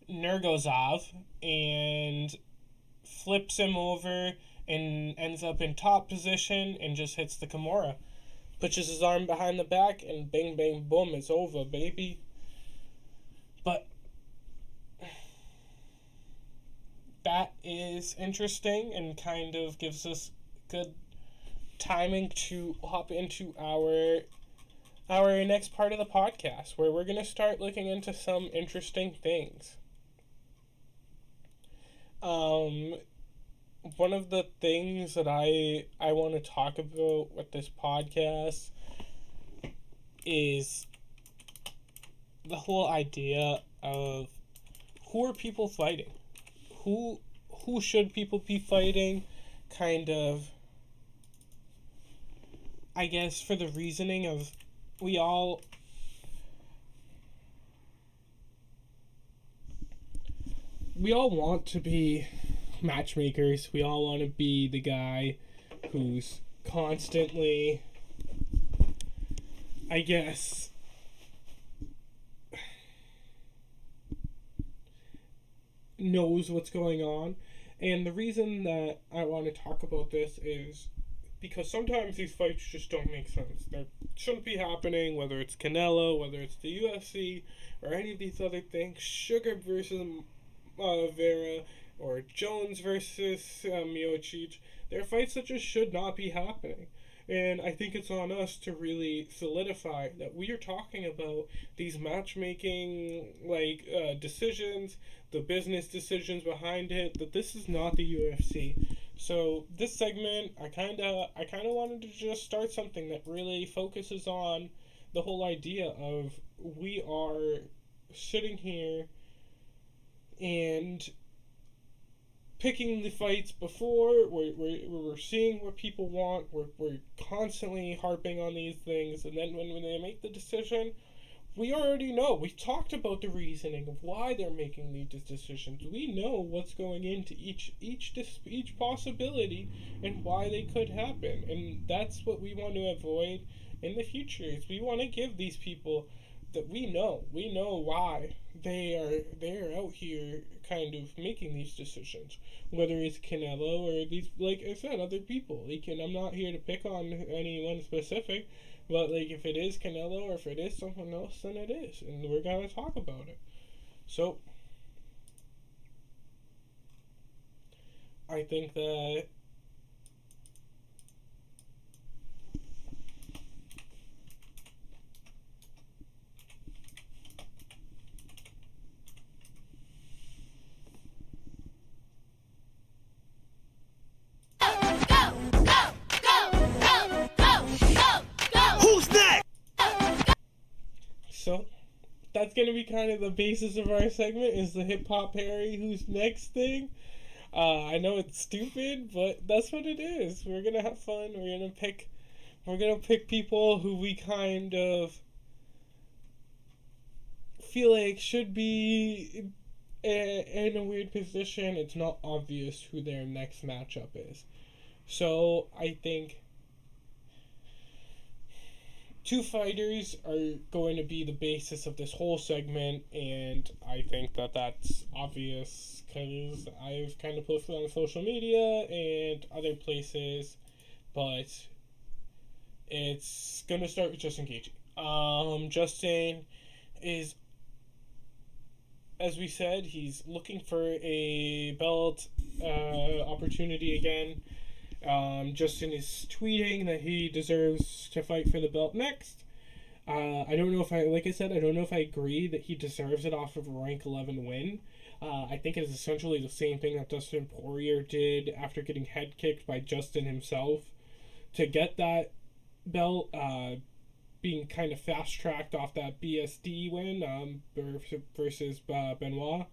Nergozov and flips him over and ends up in top position and just hits the Kimura. Pushes his arm behind the back and bang, bang, boom, it's over, baby. But that is interesting and kind of gives us good timing to hop into our next part of the podcast, where we're going to start looking into some interesting things. One of the things that I want to talk about with this podcast is the whole idea of who are people fighting? Who should people be fighting? Kind of, I guess, for the reasoning of we all want to be matchmakers. We all want to be the guy who's constantly, I guess, knows what's going on. And the reason that I want to talk about this is because sometimes these fights just don't make sense. They shouldn't be happening, whether it's Canelo, whether it's the UFC, or any of these other things. Sugar versus Vera, or Jones versus Miocic. They're fights that just should not be happening. And I think it's on us to really solidify that we are talking about these matchmaking decisions, the business decisions behind it, that this is not the UFC. So this segment, I kinda wanted to just start something that really focuses on the whole idea of we are sitting here and picking the fights before, we're seeing what people want, we're constantly harping on these things, and then when they make the decision, we already know. We've talked about the reasoning of why they're making these decisions. We know what's going into each possibility and why they could happen, and that's what we want to avoid in the future. Is we want to give these people that we know why they are out here kind of making these decisions, whether it's Canelo or these, like I said, other people. I'm not here to pick on anyone specific, but if it is Canelo or if it is someone else, then it is, and we're gonna talk about it. So I think that So that's going to be kind of the basis of our segment, is the Hip Hop Harry Who's Next thing. I know it's stupid, but that's what it is. We're going to have fun. We're going to pick people who we kind of feel like should be in a weird position. It's not obvious who their next matchup is. So I think two fighters are going to be the basis of this whole segment, and I think that that's obvious because I've kind of posted on social media and other places, but it's going to start with Justin Gaethje. Justin is, as we said, he's looking for a belt opportunity again. Justin is tweeting that he deserves to fight for the belt next. I don't know if I don't know if I agree that he deserves it off of a rank 11 win. I think it's essentially the same thing that Dustin Poirier did after getting head kicked by Justin himself to get that belt, being kind of fast-tracked off that BSD win versus Benoit.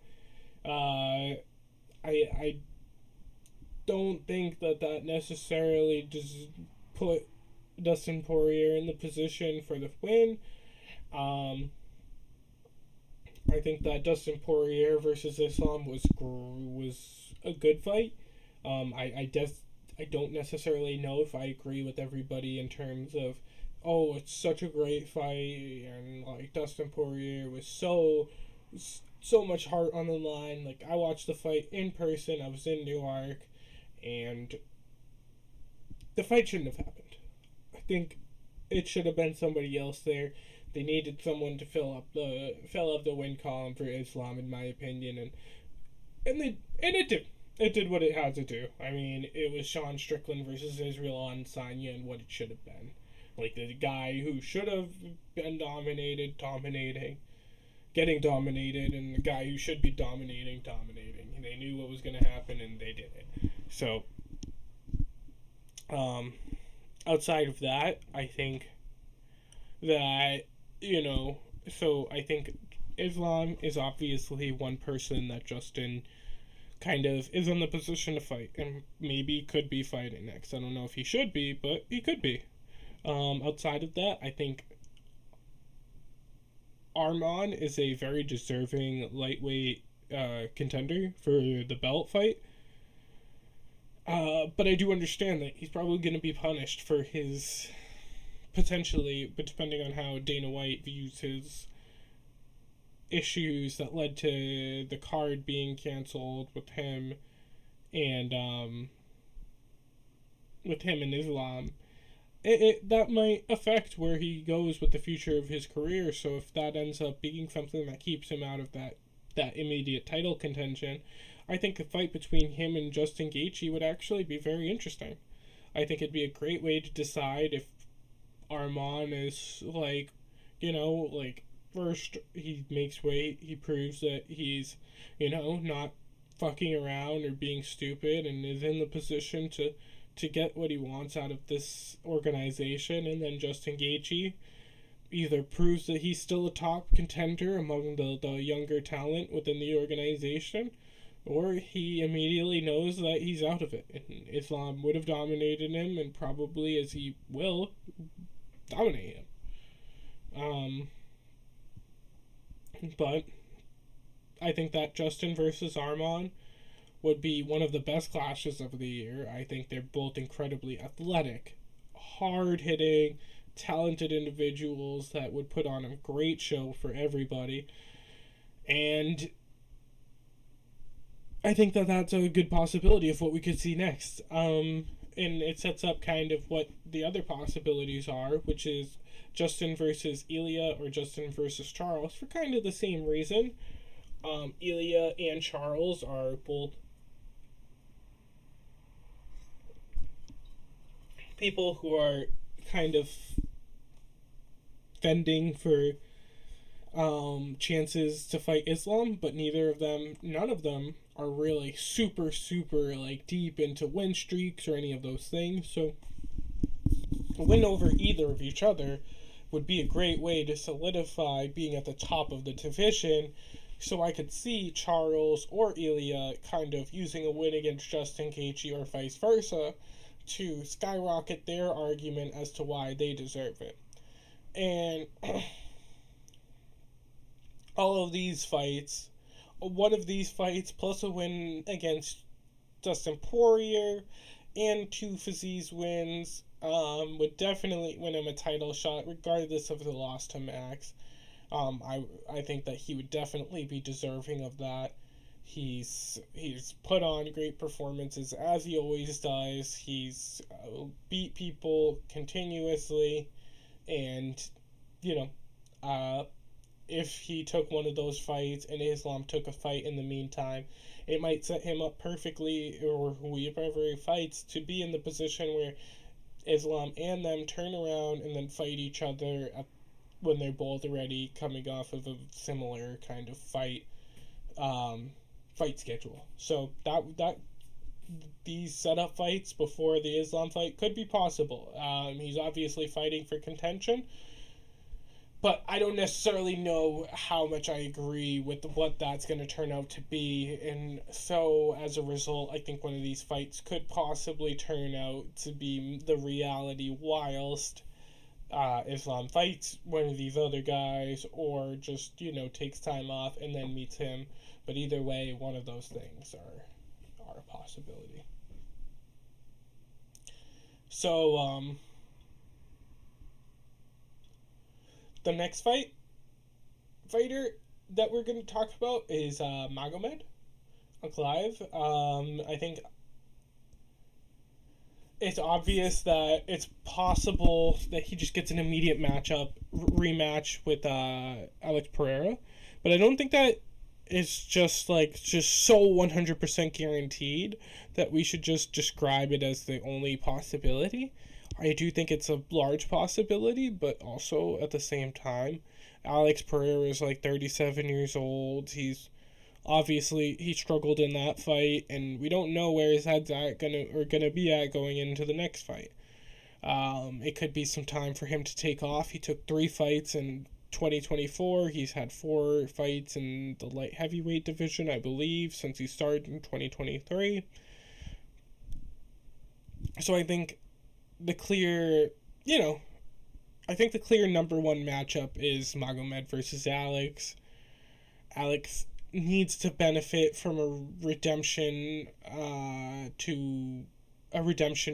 I don't think that necessarily just put Dustin Poirier in the position for the win. I think that Dustin Poirier versus Islam was a good fight. I don't necessarily know if I agree with everybody in terms of, oh, it's such a great fight, and Dustin Poirier was so much heart on the line. I watched the fight in person. I was in Newark, and the fight shouldn't have happened. I think it should have been somebody else there. They needed someone to fill up the win column for Islam, in my opinion, and it did. It did what it had to do. I mean, it was Sean Strickland versus Israel Adesanya, and what it should have been. The guy who should have been dominating, getting dominated, and the guy who should be dominating. They knew what was going to happen, and they did it. So, outside of that, I think that, I think Islam is obviously one person that Justin kind of is in the position to fight, and maybe could be fighting next. I don't know if he should be, but he could be. Outside of that, I think Arman is a very deserving lightweight contender for the belt fight. But I do understand that he's probably going to be punished for his, potentially, but depending on how Dana White views his issues that led to the card being canceled with him and with him and Islam, that might affect where he goes with the future of his career. So if that ends up being something that keeps him out of that immediate title contention, I think a fight between him and Justin Gaethje would actually be very interesting. I think it'd be a great way to decide if Arman is first he makes weight, he proves that he's, not fucking around or being stupid and is in the position to get what he wants out of this organization, and then Justin Gaethje either proves that he's still a top contender among the younger talent within the organization, or he immediately knows that he's out of it, and Islam would have dominated him, and probably, as he will, dominate him. But I think that Justin versus Arman would be one of the best clashes of the year. I think they're both incredibly athletic, hard-hitting, talented individuals that would put on a great show for everybody. And I think that that's a good possibility of what we could see next. And it sets up kind of what the other possibilities are, which is Justin versus Ilya or Justin versus Charles, for kind of the same reason. Ilya and Charles are both people who are kind of fending for chances to fight Islam, but none of them are really super deep into win streaks or any of those things. So a win over either of each other would be a great way to solidify being at the top of the division. So I could see Charles or Ilya kind of using a win against Justin Gaethje or vice versa to skyrocket their argument as to why they deserve it. And all of these fights, one of these fights plus a win against Dustin Poirier and 2 Fizie's wins would definitely win him a title shot regardless of the loss to Max. I think that he would definitely be deserving of that. He's put on great performances as he always does. He's beat people continuously, and if he took one of those fights and Islam took a fight in the meantime, it might set him up perfectly, or whoever he fights, to be in the position where Islam and them turn around and then fight each other when they're both already coming off of a similar kind of fight schedule. So that these setup fights before the Islam fight could be possible. He's obviously fighting for contention, but I don't necessarily know how much I agree with what that's going to turn out to be. And so, as a result, I think one of these fights could possibly turn out to be the reality whilst Islam fights one of these other guys, or just, takes time off and then meets him. But either way, one of those things are a possibility. So, the next fighter that we're going to talk about is Magomed Ankalaev. I think it's obvious that it's possible that he just gets an immediate rematch with Alex Pereira, but I don't think that it's just so 100% guaranteed that we should just describe it as the only possibility. I do think it's a large possibility, but also at the same time, Alex Pereira is 37 years old. He's obviously, he struggled in that fight, and we don't know where his head's gonna be at going into the next fight. It could be some time for him to take off. He took 3 fights in 2024. He's had 4 fights in the light heavyweight division, I believe, since he started in 2023. So I think the clear number 1 matchup is Magomed versus Alex. Alex needs to benefit from a redemption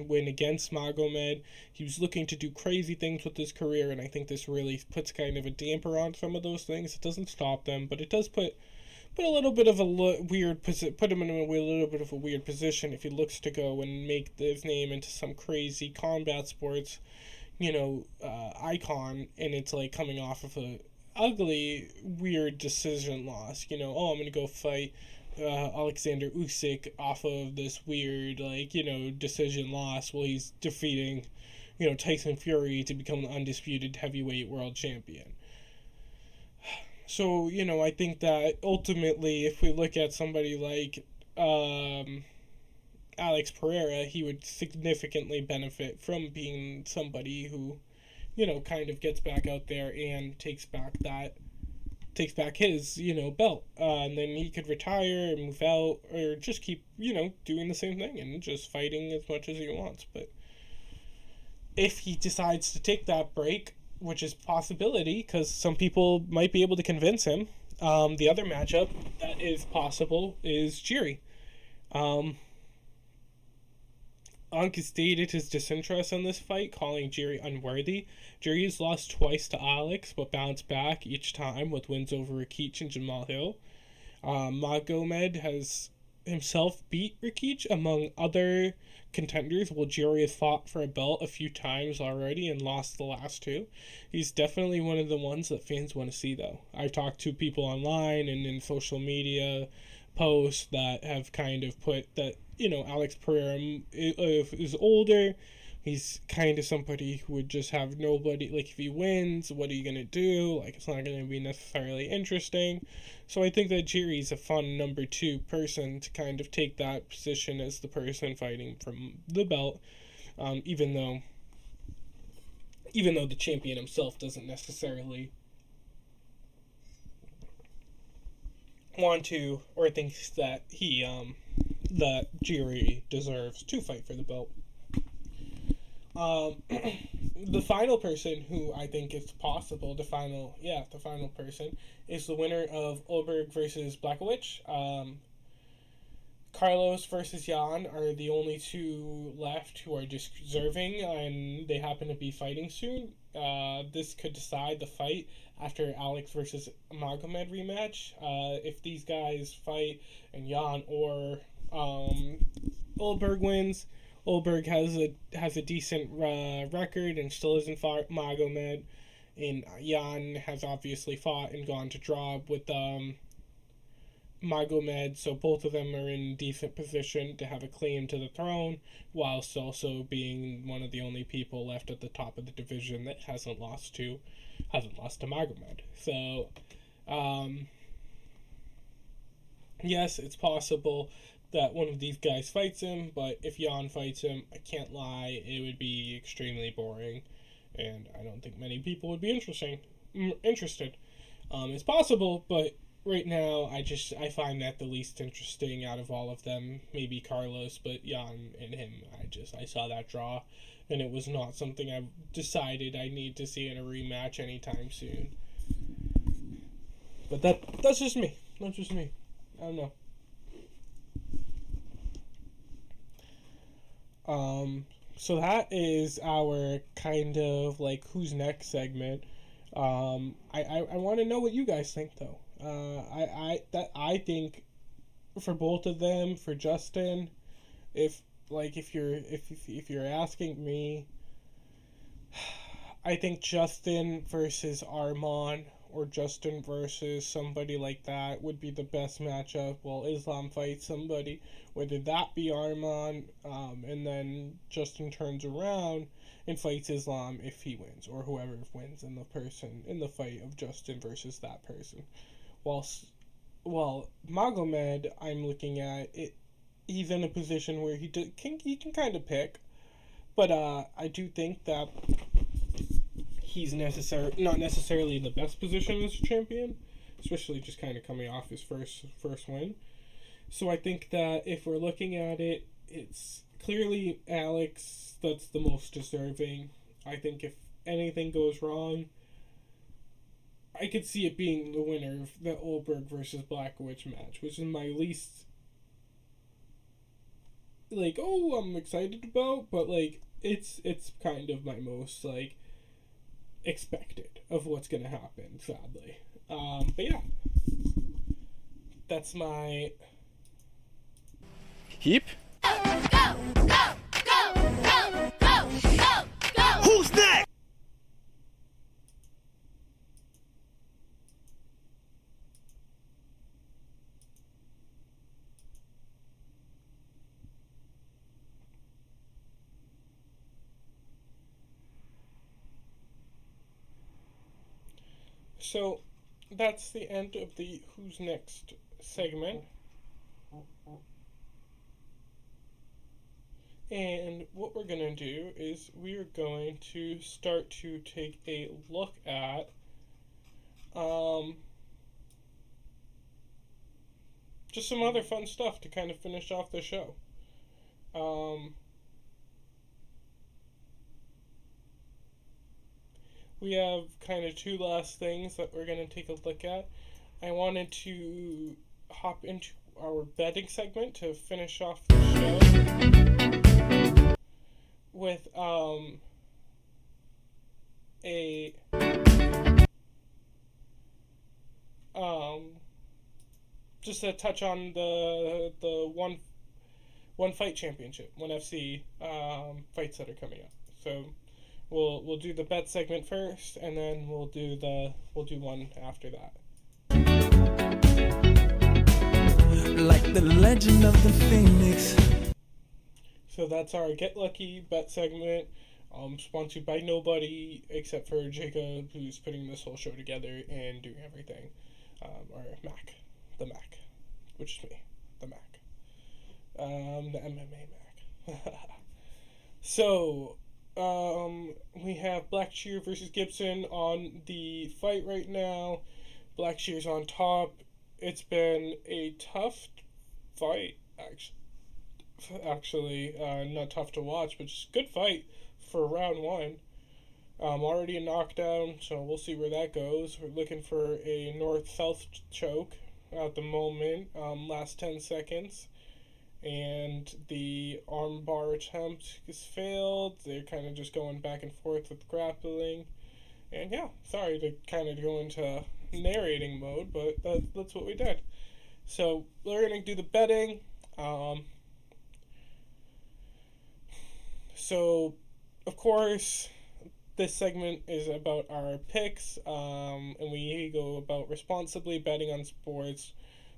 win against Magomed. He was looking to do crazy things with his career, and I think this really puts kind of a damper on some of those things. It doesn't stop them, but it does put but a little bit of a weird put him in a little bit of a weird position if he looks to go and make his name into some crazy combat sports, icon, and it's like coming off of a ugly, weird decision loss. I'm gonna go fight Alexander Usyk off of this weird, decision loss while he's defeating, Tyson Fury to become the undisputed heavyweight world champion. So, I think that ultimately, if we look at somebody like Alex Pereira, he would significantly benefit from being somebody who, kind of gets back out there and takes back his, belt. And then he could retire and move out, or just keep, doing the same thing and just fighting as much as he wants. But if he decides to take that break, which is a possibility, because some people might be able to convince him, the other matchup that is possible is Jiri. Unk has stated his disinterest in this fight, calling Jiri unworthy. Jiri has lost twice to Alex, but bounced back each time with wins over Rikic and Jamal Hill. Magomed has himself beat Rikic, among other contenders, while Jiri has fought for a belt a few times already and lost the last two. He's definitely one of the ones that fans want to see, though. I've talked to people online and in social media posts that have kind of put that, Alex Pereira is older. He's kind of somebody who would just have nobody, if he wins, what are you going to do? It's not going to be necessarily interesting. So I think that Jiri's a fun number 2 person to kind of take that position as the person fighting from the belt, even though the champion himself doesn't necessarily want to, or thinks that that Jiri deserves to fight for the belt. The final person who I think is possible, the final person, is the winner of Ulberg versus Blachowicz. Carlos versus Jan are the only two left who are deserving, and they happen to be fighting soon. This could decide the fight after Alex versus Magomed rematch. If these guys fight and Jan or Ulberg wins, Ulberg has a decent record and still isn't fought Magomed, and Jan has obviously fought and gone to draw with Magomed, so both of them are in decent position to have a claim to the throne, whilst also being one of the only people left at the top of the division that hasn't lost to Magomed. So, yes, it's possible that one of these guys fights him, but if Jan fights him, I can't lie, it would be extremely boring, and I don't think many people would be interested. It's possible, but right now, I find that the least interesting out of all of them. Maybe Carlos, but Jan and him, I saw that draw, and it was not something I've decided I need to see in a rematch anytime soon. But that's just me. That's just me. I don't know. So that is our kind of who's next segment. I want to know what you guys think, though. I think for both of them, for Justin, if you're asking me, I think Justin versus Arman, or Justin versus somebody like that, would be the best matchup while Islam fights somebody, whether that be Arman, and then Justin turns around and fights Islam if he wins, or whoever wins in the fight of Justin versus that person. While Magomed, I'm looking at it, he's in a position where he can kind of pick, but I do think that he's not necessarily in the best position as a champion, especially just kind of coming off his first win. So I think that if we're looking at it, it's clearly Alex that's the most deserving. I think if anything goes wrong, I could see it being the winner of the Ulberg versus Blachowicz match, which is my least, I'm excited about, but it's kind of my most expected of what's gonna happen, sadly. But yeah, That's my... Keep? Who's next? So, that's the end of the Who's Next segment. And what we're going to do is we're going to start to take a look at just some other fun stuff to kind of finish off the show. We have kind of two last things that we're going to take a look at. I wanted to hop into our betting segment to finish off the show with just a touch on the one fight championship, one FC fights that are coming up. So we'll do the bet segment first, and then we'll do one after that. Like the legend of the Phoenix. So that's our Get Lucky bet segment, sponsored by nobody except for Jacob, who's putting this whole show together and doing everything. Or Mac, the Mac, which is me, the Mac, the MMA Mac. So, we have Blackshear versus Gibson on the fight right now. Blackshear's on top. It's been a tough fight, actually, not tough to watch, but just good fight for round one. Already a knockdown, so we'll see where that goes. We're looking for a north-south choke at the moment, last 10 seconds. And the armbar attempt is failed. They're kind of just going back and forth with grappling. And yeah, sorry to kind of go into narrating mode, but that's what we did. So we're going to do the betting. So, of course, this segment is about our picks, and we go about responsibly betting on sports.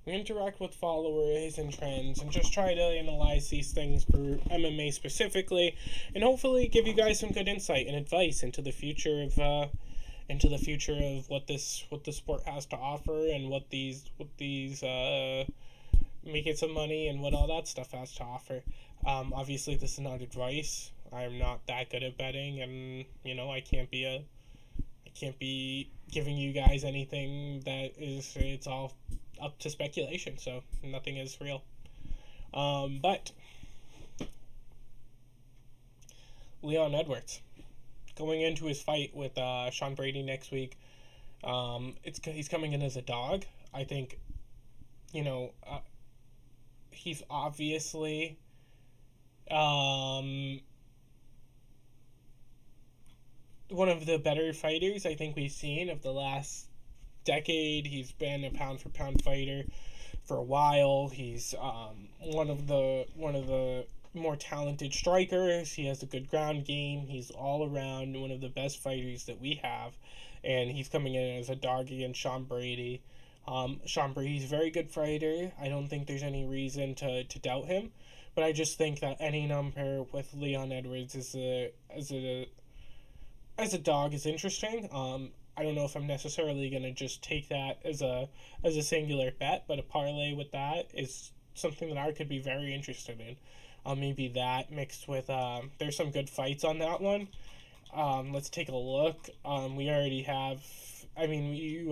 We interact with followers and trends and just try to analyze these things for MMA specifically, and hopefully give you guys some good insight and advice into the future of what the sport has to offer, and what these making some money and what all that stuff has to offer. Obviously, this is not advice. I'm not that good at betting, and I can't be giving you guys anything that is. It's all up to speculation, so nothing is real. But Leon Edwards going into his fight with Sean Brady next week. He's coming in as a dog. I think, he's obviously one of the better fighters I think we've seen of the last decade. He's been a pound for pound fighter for a while. He's one of the more talented strikers. He has a good ground game. He's all around one of the best fighters that we have, and he's coming in as a dog against Sean Brady. Sean Brady's a very good fighter. I don't think there's any reason to doubt him, but I just think that any number with Leon Edwards as a dog is interesting. I don't know if I'm necessarily going to just take that as a singular bet, but a parlay with that is something that I could be very interested in. Maybe that mixed with, there's some good fights on that one. Let's take a look. You already have, you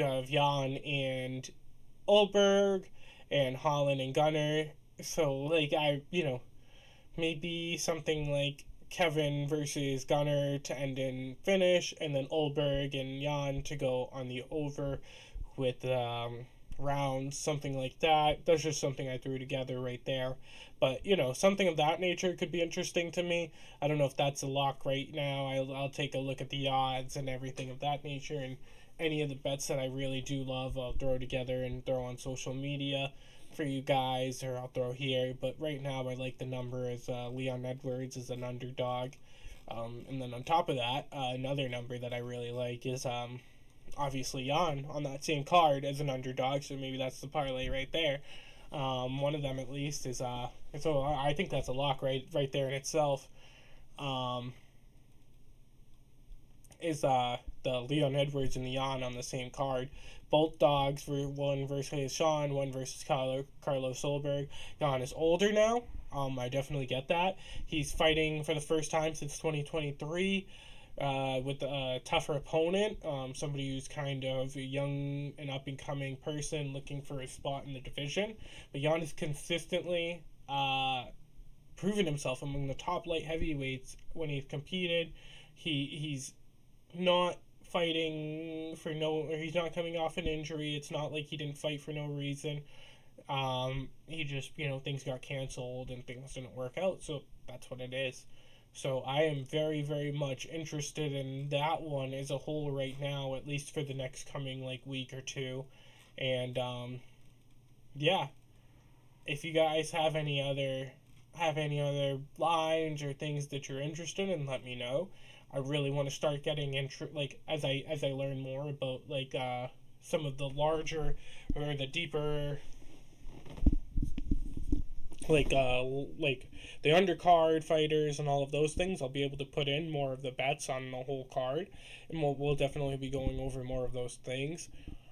have Jan and Olberg and Holland and Gunnar. So, maybe something like Kevin versus Gunnar to end in finish, and then Olberg and Jan to go on the over with rounds, something like that. That's just something I threw together right there. But, something of that nature could be interesting to me. I don't know if that's a lock right now. I'll take a look at the odds and everything of that nature any of the bets that I really do love, I'll throw together and throw on social media for you guys, or I'll throw here. But right now, I like the number as Leon Edwards is an underdog. And then on top of that, another number that I really like is obviously Jan on that same card as an underdog. So maybe that's the parlay right there. One of them at least is so I think that's a lock right there in itself. Is the Leon Edwards and the Jan on the same card. Both dogs, for one versus Sean, one versus Carlos Solberg. Jan is older now. I definitely get that. He's fighting for the first time since 2023 with a tougher opponent, somebody who's kind of a young and up-and-coming person looking for a spot in the division. But Jan has consistently proven himself among the top light heavyweights when he's competed. He's not fighting for or he's not coming off an injury. It's not like he didn't fight for no reason. He just, things got canceled and things didn't work out, so that's what it is. So I am very, very much interested in that one as a whole right now, at least for the next coming week or two. And yeah, if you guys have any other lines or things that you're interested in, let me know. I really want to start getting as I learn more about some of the larger or the deeper the undercard fighters and all of those things. I'll be able to put in more of the bets on the whole card, and we'll definitely be going over more of those things.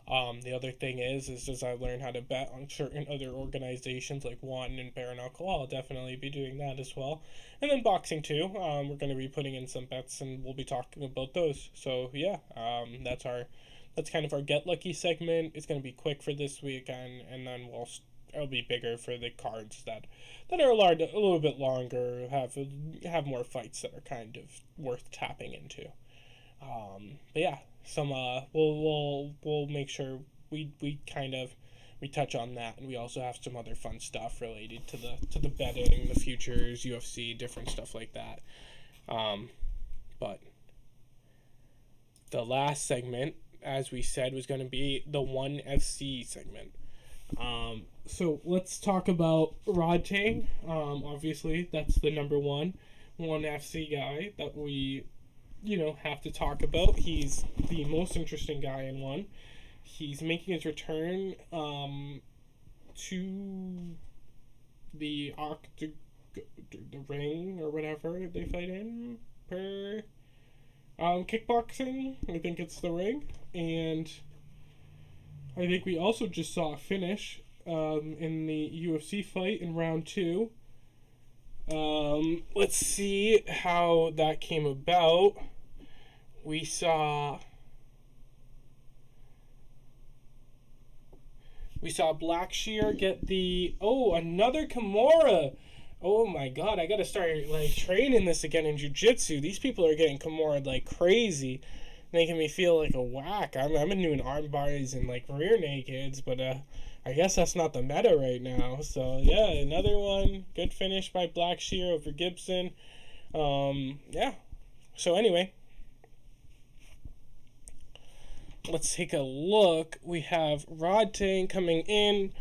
The other thing is as I learn how to bet on certain other organizations like One and Bare Knuckle, I'll definitely be doing that as well. And then boxing too. We're going to be putting in some bets and we'll be talking about those. So yeah, that's kind of our Get Lucky segment. It's going to be quick for this week, and then it'll be bigger for the cards that are a little bit longer, have more fights that are kind of worth tapping into. But yeah, we'll make sure we touch on that, and we also have some other fun stuff related to the betting, the futures, UFC, different stuff like that. But the last segment, as we said, was going to be the One FC segment. So let's talk about Rodtang. Obviously, that's the number one FC guy that we have to talk about. He's the most interesting guy in One. He's making his return to the ring or whatever they fight in per kickboxing. I think it's the ring, and I think we also just saw a finish in the UFC fight in round 2. Let's see how that came about. We saw Blackshear get another Kimura. Oh my god, I gotta start training this again in jiu-jitsu. These people are getting Kimura like crazy, making me feel like a whack. I've been doing arm bars and rear nakeds, but I guess that's not the meta right now. So yeah, another one. Good finish by Blackshear over Gibson. Yeah. So anyway, let's take a look. We have Rodtang coming in.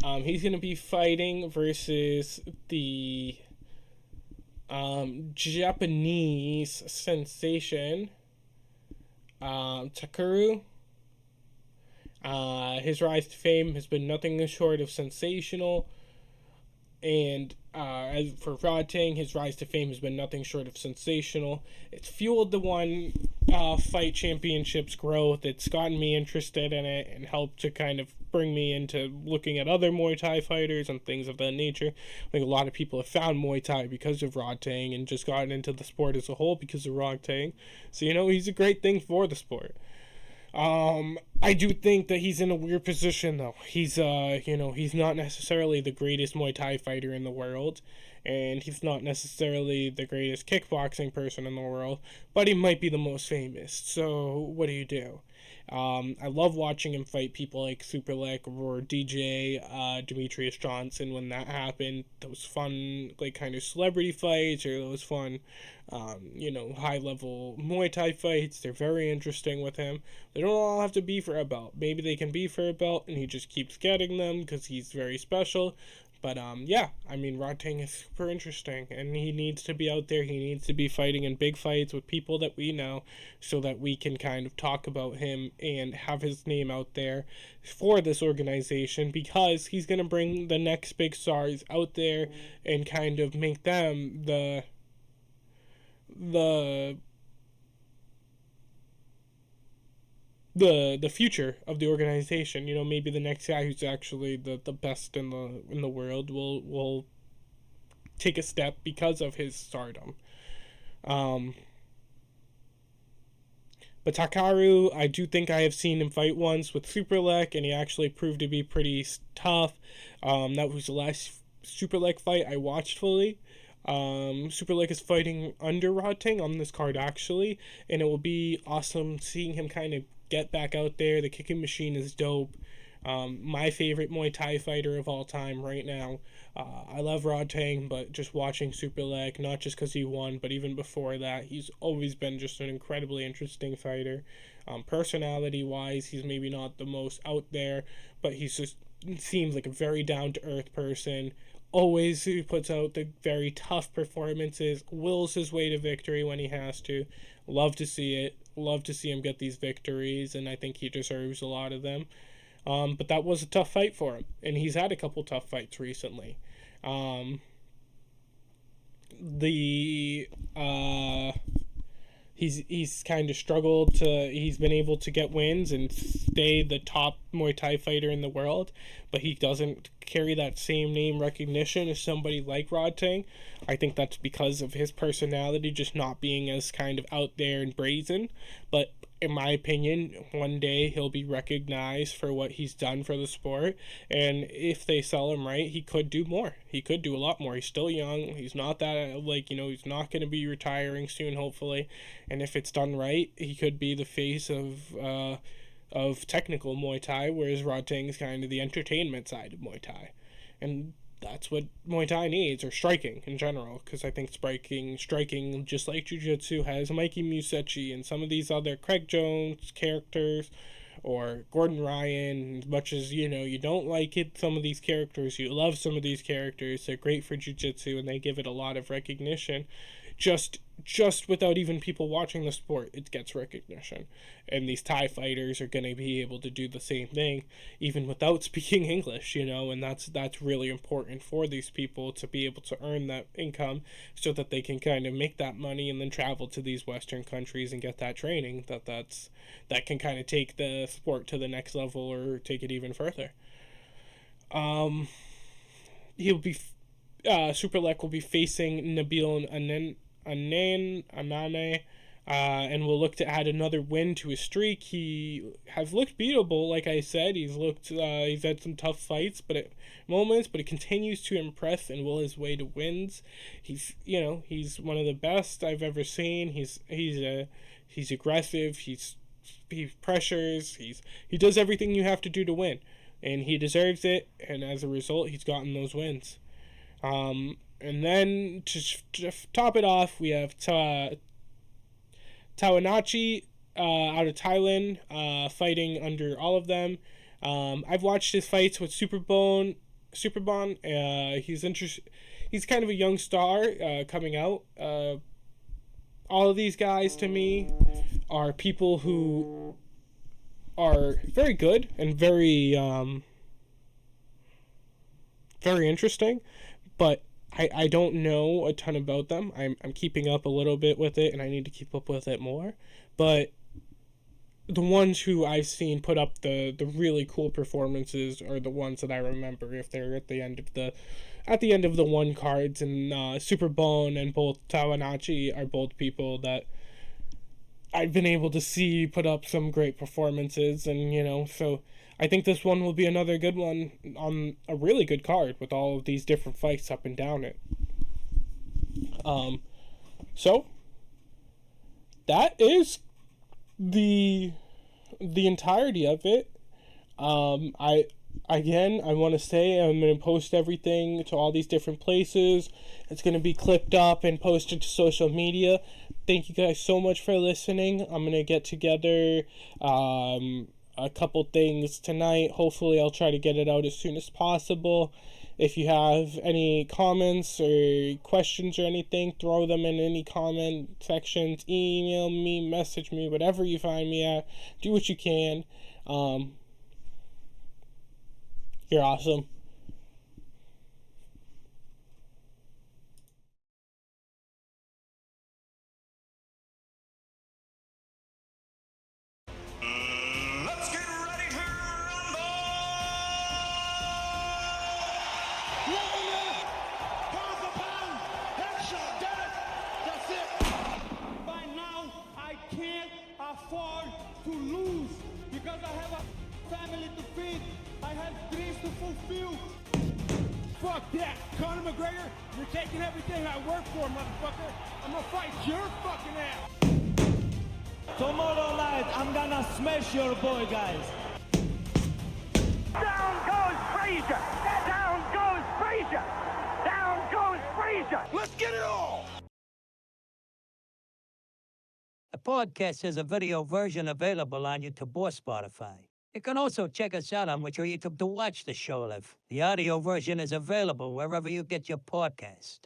He's going to be fighting versus the Japanese sensation, Takeru. His rise to fame has been nothing short of sensational. And as for Rodtang, his rise to fame has been nothing short of sensational. It's fueled the One Fight Championships growth. It's gotten me interested in it and helped to kind of bring me into looking at other Muay Thai fighters and things of that nature. I think a lot of people have found Muay Thai because of Rodtang and just gotten into the sport as a whole because of Rodtang. So, he's a great thing for the sport. I do think that he's in a weird position though. He's he's not necessarily the greatest Muay Thai fighter in the world, and he's not necessarily the greatest kickboxing person in the world, but he might be the most famous. So what do you do? I love watching him fight people like Superlek or DJ, Demetrius Johnson. When that happened, those fun, like, kind of celebrity fights, or those fun, high-level Muay Thai fights. They're very interesting with him. They don't all have to be for a belt. Maybe they can be for a belt, and he just keeps getting them because he's very special. But, Rodtang is super interesting, and he needs to be out there. He needs to be fighting in big fights with people that we know, so that we can kind of talk about him and have his name out there for this organization, because he's going to bring the next big stars out there and kind of make them the future of the organization. Maybe the next guy who's actually the best in the world will take a step because of his stardom. But Takaru, I do think I have seen him fight once with Superlek, and he actually proved to be pretty tough. That was the last Superlek fight I watched fully. Superlek is fighting under Rodtang on this card, actually, and it will be awesome seeing him kind of get back out there. The kicking machine is dope. My favorite Muay Thai fighter of all time right now. I love Rodtang, but just watching Superlek, not just because he won, but even before that, he's always been just an incredibly interesting fighter. Personality-wise, he's maybe not the most out there, but he just seems like a very down-to-earth person. Always he puts out the very tough performances, wills his way to victory when he has to. Love to see it. Love to see him get these victories, and I think he deserves a lot of them. But that was a tough fight for him, and he's had a couple tough fights recently. He's kind of struggled he's been able to get wins and stay the top Muay Thai fighter in the world, but he doesn't carry that same name recognition as somebody like Rodtang. I think that's because of his personality just not being as kind of out there and brazen, but in my opinion, one day he'll be recognized for what he's done for the sport, and if they sell him right, he could do more. He could do a lot more. He's still young. He's not that, he's not going to be retiring soon, hopefully, and if it's done right, he could be the face of technical Muay Thai, whereas Rodtang is kind of the entertainment side of Muay Thai, and that's what Muay Thai needs, or striking in general, because I think striking, just like Jiu-Jitsu, has Mikey Museci and some of these other Craig Jones characters, or Gordon Ryan. As much as, you don't like it, some of these characters, you love some of these characters, they're great for Jiu-Jitsu, and they give it a lot of recognition. Just without even people watching the sport, it gets recognition. And these Thai fighters are going to be able to do the same thing, even without speaking English, and that's really important for these people to be able to earn that income so that they can kind of make that money and then travel to these Western countries and get that training that can kind of take the sport to the next level or take it even further. Superlek will be facing Nabil Anane, and will look to add another win to his streak. He has looked beatable, like I said. He's had some tough fights, but he continues to impress and will his way to wins. He's one of the best I've ever seen. He's aggressive. He pressures. He does everything you have to do to win, and he deserves it. And as a result, he's gotten those wins. And then to top it off, we have Tawanachi out of Thailand, fighting under all of them. I've watched his fights with Superbon. He's kind of a young star coming out. All of these guys, to me, are people who are very good and very interesting, but I don't know a ton about them. I'm keeping up a little bit with it, and I need to keep up with it more. But the ones who I've seen put up the really cool performances are the ones that I remember. If they're at the end of the one cards, and Superbone and both Tawanachi are both people that I've been able to see put up some great performances, and so I think this one will be another good one on a really good card with all of these different fights up and down it. So that is the entirety of it. I want to say I'm going to post everything to all these different places. It's going to be clipped up and posted to social media. Thank you guys so much for listening. I'm going to get together a couple things tonight. Hopefully I'll try to get it out as soon as possible. If you have any comments or questions or anything, throw them in any comment sections. Email me, message me, whatever you find me at. Do what you can. You're awesome. Let's get ready to rumble! Pound for pound, headshot, dead. That's it. By now, I can't afford to lose because I have a family to feed. I have dreams to fulfill. Fuck that. Conor McGregor, you're taking everything I work for, motherfucker. I'm gonna fight your fucking ass. Tomorrow night, I'm gonna smash your boy, guys. Down goes Frazier. Down goes Frazier. Down goes Frazier. Let's get it all! The podcast has a video version available on YouTube or Spotify. You can also check us out on which YouTube to watch the show live. The audio version is available wherever you get your podcast.